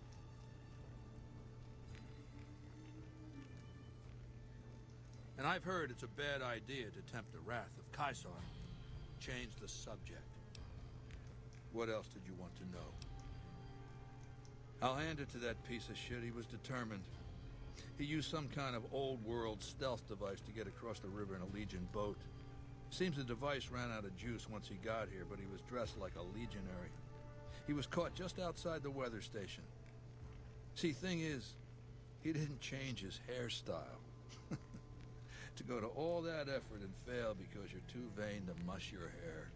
And I've heard it's a bad idea to tempt the wrath of Caeser. Change the subject. What else did you want to know? I'll hand it to that piece of shit. He was determined. He used some kind of old-world stealth device to get across the river in a Legion boat. Seems the device ran out of juice once he got here, but he was dressed like a legionary. He was caught just outside the weather station. See, thing is, he didn't change his hairstyle. To go to all that effort and fail because you're too vain to mush your hair.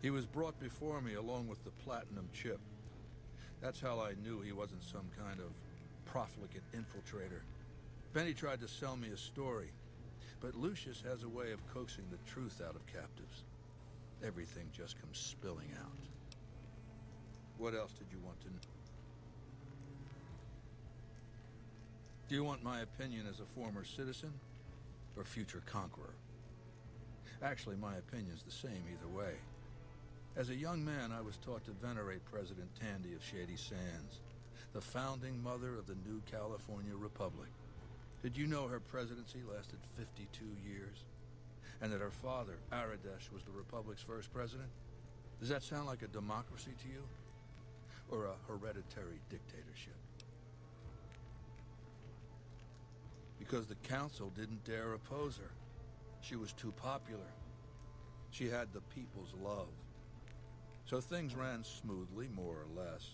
He was brought before me along with the platinum chip. That's how I knew he wasn't some kind of profligate infiltrator. Benny tried to sell me a story, but Lucius has a way of coaxing the truth out of captives. Everything just comes spilling out. What else did you want to know? Do you want my opinion as a former citizen or future conqueror? Actually, my opinion's the same either way. As a young man, I was taught to venerate President Tandy of Shady Sands, the founding mother of the new California Republic. Did you know her presidency lasted 52 years? And that her father, Aradesh, was the Republic's first president? Does that sound like a democracy to you? Or a hereditary dictatorship? Because the council didn't dare oppose her. She was too popular. She had the people's love. So things ran smoothly, more or less.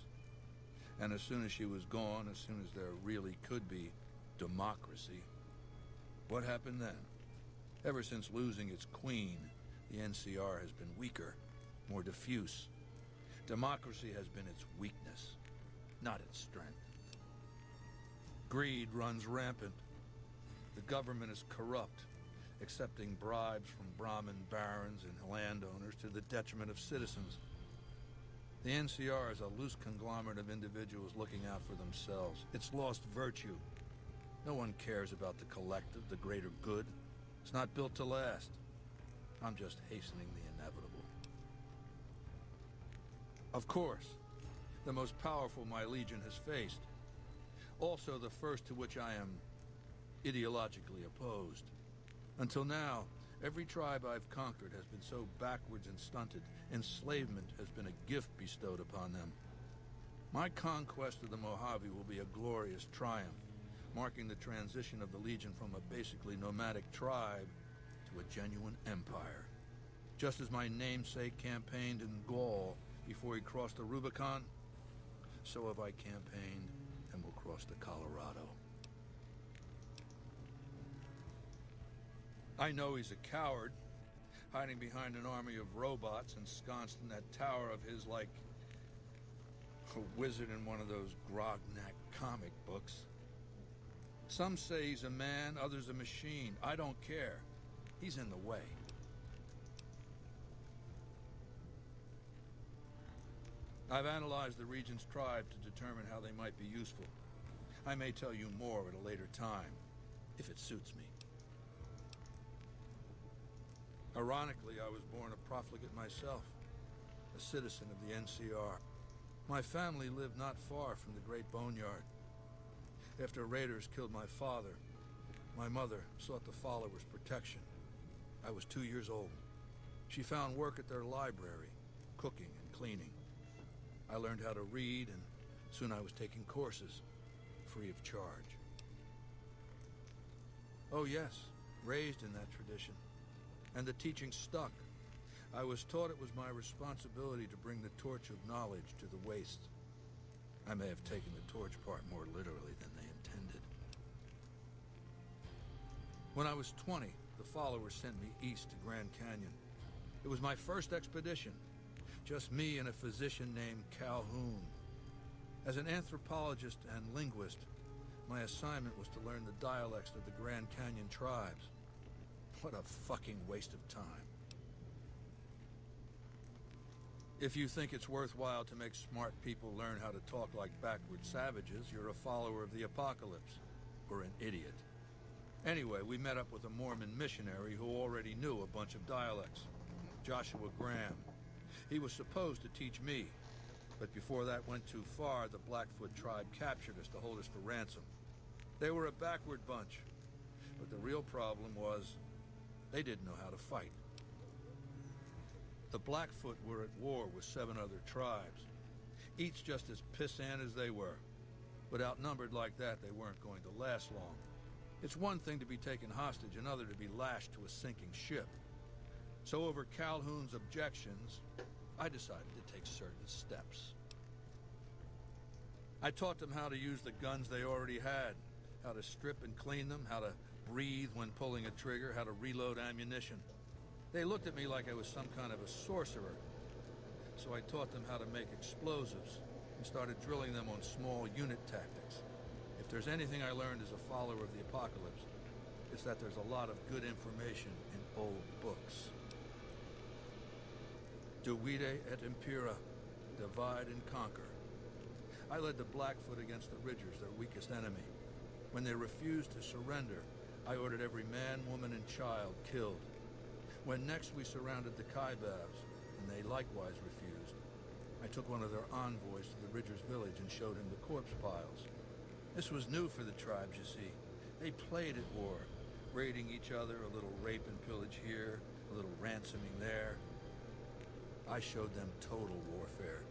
And as soon as she was gone, as soon as there really could be democracy, what happened then? Ever since losing its queen, the NCR has been weaker, more diffuse. Democracy has been its weakness, not its strength. Greed runs rampant. The government is corrupt, accepting bribes from Brahmin barons and landowners to the detriment of citizens. The NCR is a loose conglomerate of individuals looking out for themselves. It's lost virtue. No one cares about the collective, the greater good. It's not built to last. I'm just hastening the inevitable. Of course, the most powerful my legion has faced. Also the first to which I am ideologically opposed. Until now, every tribe I've conquered has been so backwards and stunted, enslavement has been a gift bestowed upon them. My conquest of the Mojave will be a glorious triumph, marking the transition of the Legion from a basically nomadic tribe to a genuine empire. Just as my namesake campaigned in Gaul before he crossed the Rubicon, so have I campaigned and will cross the Colorado. I know he's a coward, hiding behind an army of robots ensconced in that tower of his like a wizard in one of those Grognak comic books. Some say he's a man, others a machine. I don't care. He's in the way. I've analyzed the region's tribe to determine how they might be useful. I may tell you more at a later time, if it suits me. Ironically, I was born a profligate myself, a citizen of the NCR. My family lived not far from the Great Boneyard. After raiders killed my father, my mother sought the followers' protection. I was 2 years old. She found work at their library, cooking and cleaning. I learned how to read, and soon I was taking courses, free of charge. Oh yes, raised in that tradition. And the teaching stuck. I was taught it was my responsibility to bring the torch of knowledge to the wastes. I may have taken the torch part more literally than they intended. When I was 20, the followers sent me east to Grand Canyon. It was my first expedition. Just me and a physician named Calhoun. As an anthropologist and linguist, my assignment was to learn the dialects of the Grand Canyon tribes. What a fucking waste of time. If you think it's worthwhile to make smart people learn how to talk like backward savages, you're a follower of the apocalypse, or an idiot. Anyway, we met up with a Mormon missionary who already knew a bunch of dialects, Joshua Graham. He was supposed to teach me, but before that went too far, the Blackfoot tribe captured us to hold us for ransom. They were a backward bunch, but the real problem was they didn't know how to fight. The Blackfoot were at war with 7 other tribes, each just as pissant as they were. But outnumbered like that, they weren't going to last long. It's one thing to be taken hostage, another to be lashed to a sinking ship. So over Calhoun's objections, I decided to take certain steps. I taught them how to use the guns they already had, how to strip and clean them, how to breathe when pulling a trigger, how to reload ammunition. They looked at me like I was some kind of a sorcerer. So I taught them how to make explosives and started drilling them on small unit tactics. If there's anything I learned as a follower of the apocalypse, it's that there's a lot of good information in old books. Divide et impera, divide and conquer. I led the Blackfoot against the Ridgers, their weakest enemy. When they refused to surrender, I ordered every man, woman, and child killed. When next we surrounded the Kaibabs, and they likewise refused, I took one of their envoys to the Ridgers village and showed him the corpse piles. This was new for the tribes, you see. They played at war, raiding each other, a little rape and pillage here, a little ransoming there. I showed them total warfare.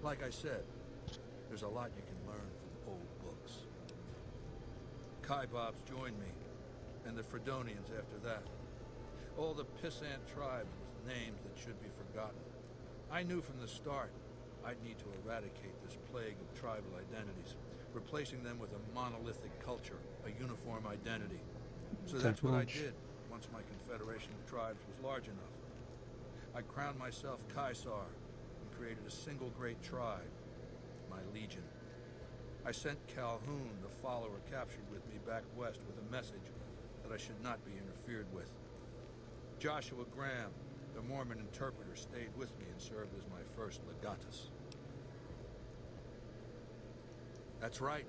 Like I said, there's a lot you can learn from old books. Kaibabs joined me, and the Fredonians after that. All the pissant tribes with names that should be forgotten. I knew from the start I'd need to eradicate this plague of tribal identities, replacing them with a monolithic culture, a uniform identity. So that's what I did once my confederation of tribes was large enough. I crowned myself Caeser and created a single great tribe, my legion. I sent Calhoun, the follower captured with me, back west with a message that I should not be interfered with. Joshua Graham, the Mormon interpreter, stayed with me and served as my first legatus. That's right.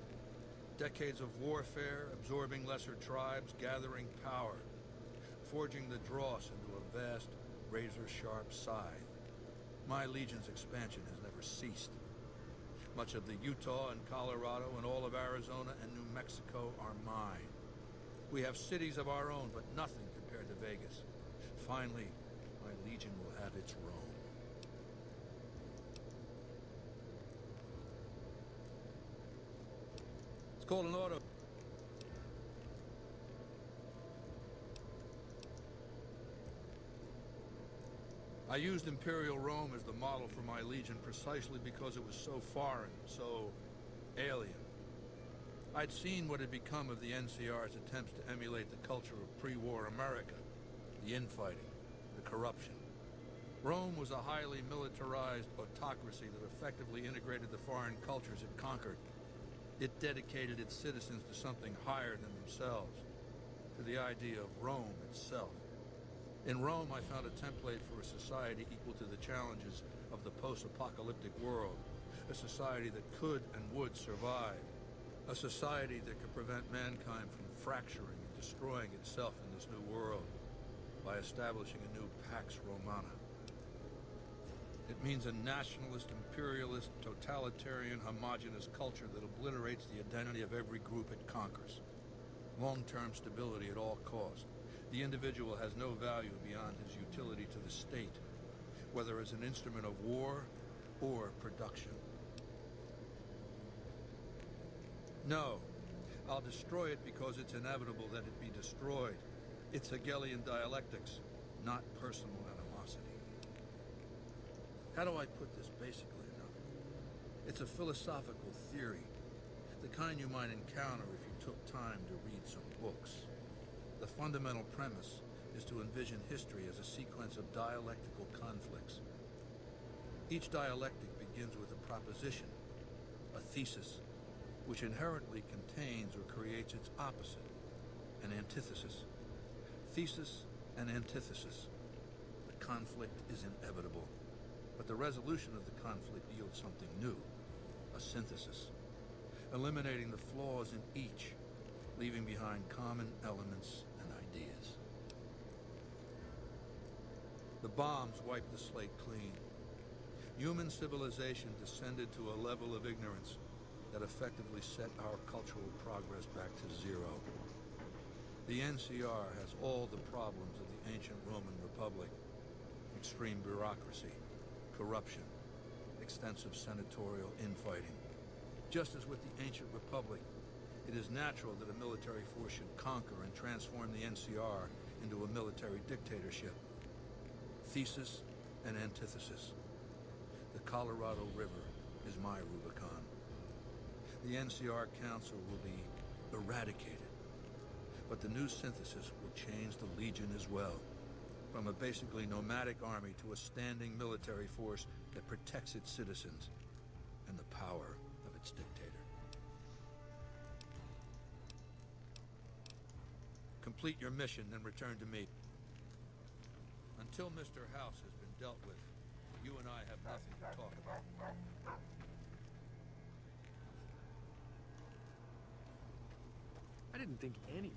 Decades of warfare, absorbing lesser tribes, gathering power, forging the dross into a vast, razor-sharp scythe. My legion's expansion has never ceased. Much of the Utah and Colorado and all of Arizona and New Mexico are mine. We have cities of our own, but nothing compared to Vegas. Finally, my legion will have its Rome. It's called an auto. I used Imperial Rome as the model for my legion precisely because it was so foreign, so alien. I'd seen what had become of the NCR's attempts to emulate the culture of pre-war America, the infighting, the corruption. Rome was a highly militarized autocracy that effectively integrated the foreign cultures it conquered. It dedicated its citizens to something higher than themselves, to the idea of Rome itself. In Rome, I found a template for a society equal to the challenges of the post-apocalyptic world, a society that could and would survive, a society that could prevent mankind from fracturing and destroying itself in this new world by establishing a new Pax Romana. It means a nationalist, imperialist, totalitarian, homogenous culture that obliterates the identity of every group it conquers. Long-term stability at all costs. The individual has no value beyond his utility to the state, whether as an instrument of war or production. No, I'll destroy it because it's inevitable that it be destroyed. It's Hegelian dialectics, not personal animosity. How do I put this basically enough? It's a philosophical theory, the kind you might encounter if you took time to read some books. The fundamental premise is to envision history as a sequence of dialectical conflicts. Each dialectic begins with a proposition, a thesis, which inherently contains or creates its opposite, an antithesis. Thesis and antithesis. The conflict is inevitable, but the resolution of the conflict yields something new, a synthesis, eliminating the flaws in each, leaving behind common elements and ideas. The bombs wiped the slate clean. Human civilization descended to a level of ignorance that effectively set our cultural progress back to zero. The NCR has all the problems of the ancient Roman Republic: extreme bureaucracy, corruption, extensive senatorial infighting. Just as with the ancient Republic, it is natural that a military force should conquer and transform the NCR into a military dictatorship. Thesis and antithesis. The Colorado River is my Rubicon. The NCR Council will be eradicated, but the new synthesis will change the Legion as well, from a basically nomadic army to a standing military force that protects its citizens and the power of its dictator. Complete your mission, then return to me. Until Mr. House has been dealt with, you and I have nothing to talk about. I didn't think anyone.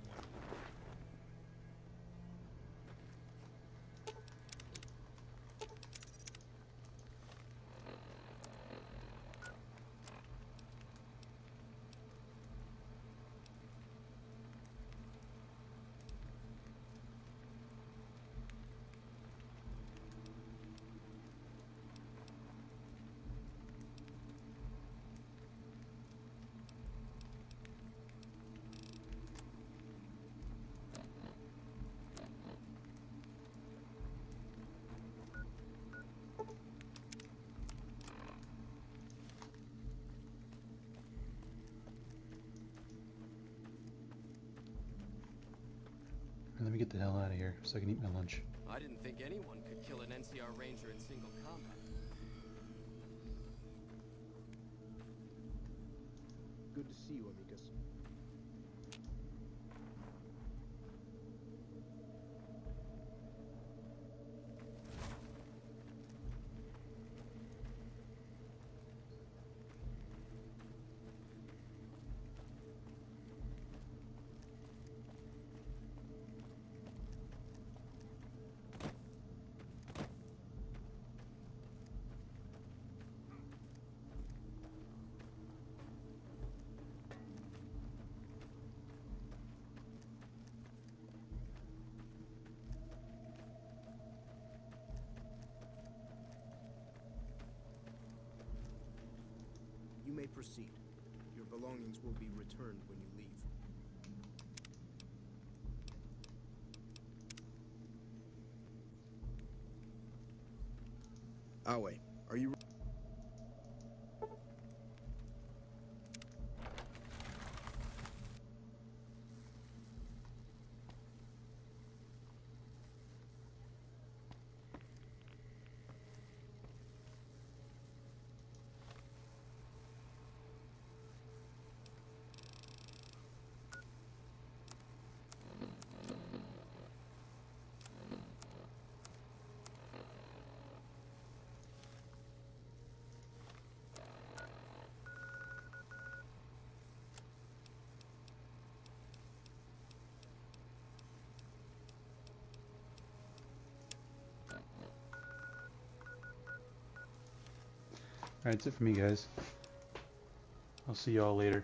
Let me get the hell out of here so I can eat my lunch. I didn't think anyone could kill an NCR Ranger in single combat. Good to see you, amigos. You may proceed. Your belongings will be returned when you leave. Awe, are you... Alright, that's it for me, guys. I'll see y'all later.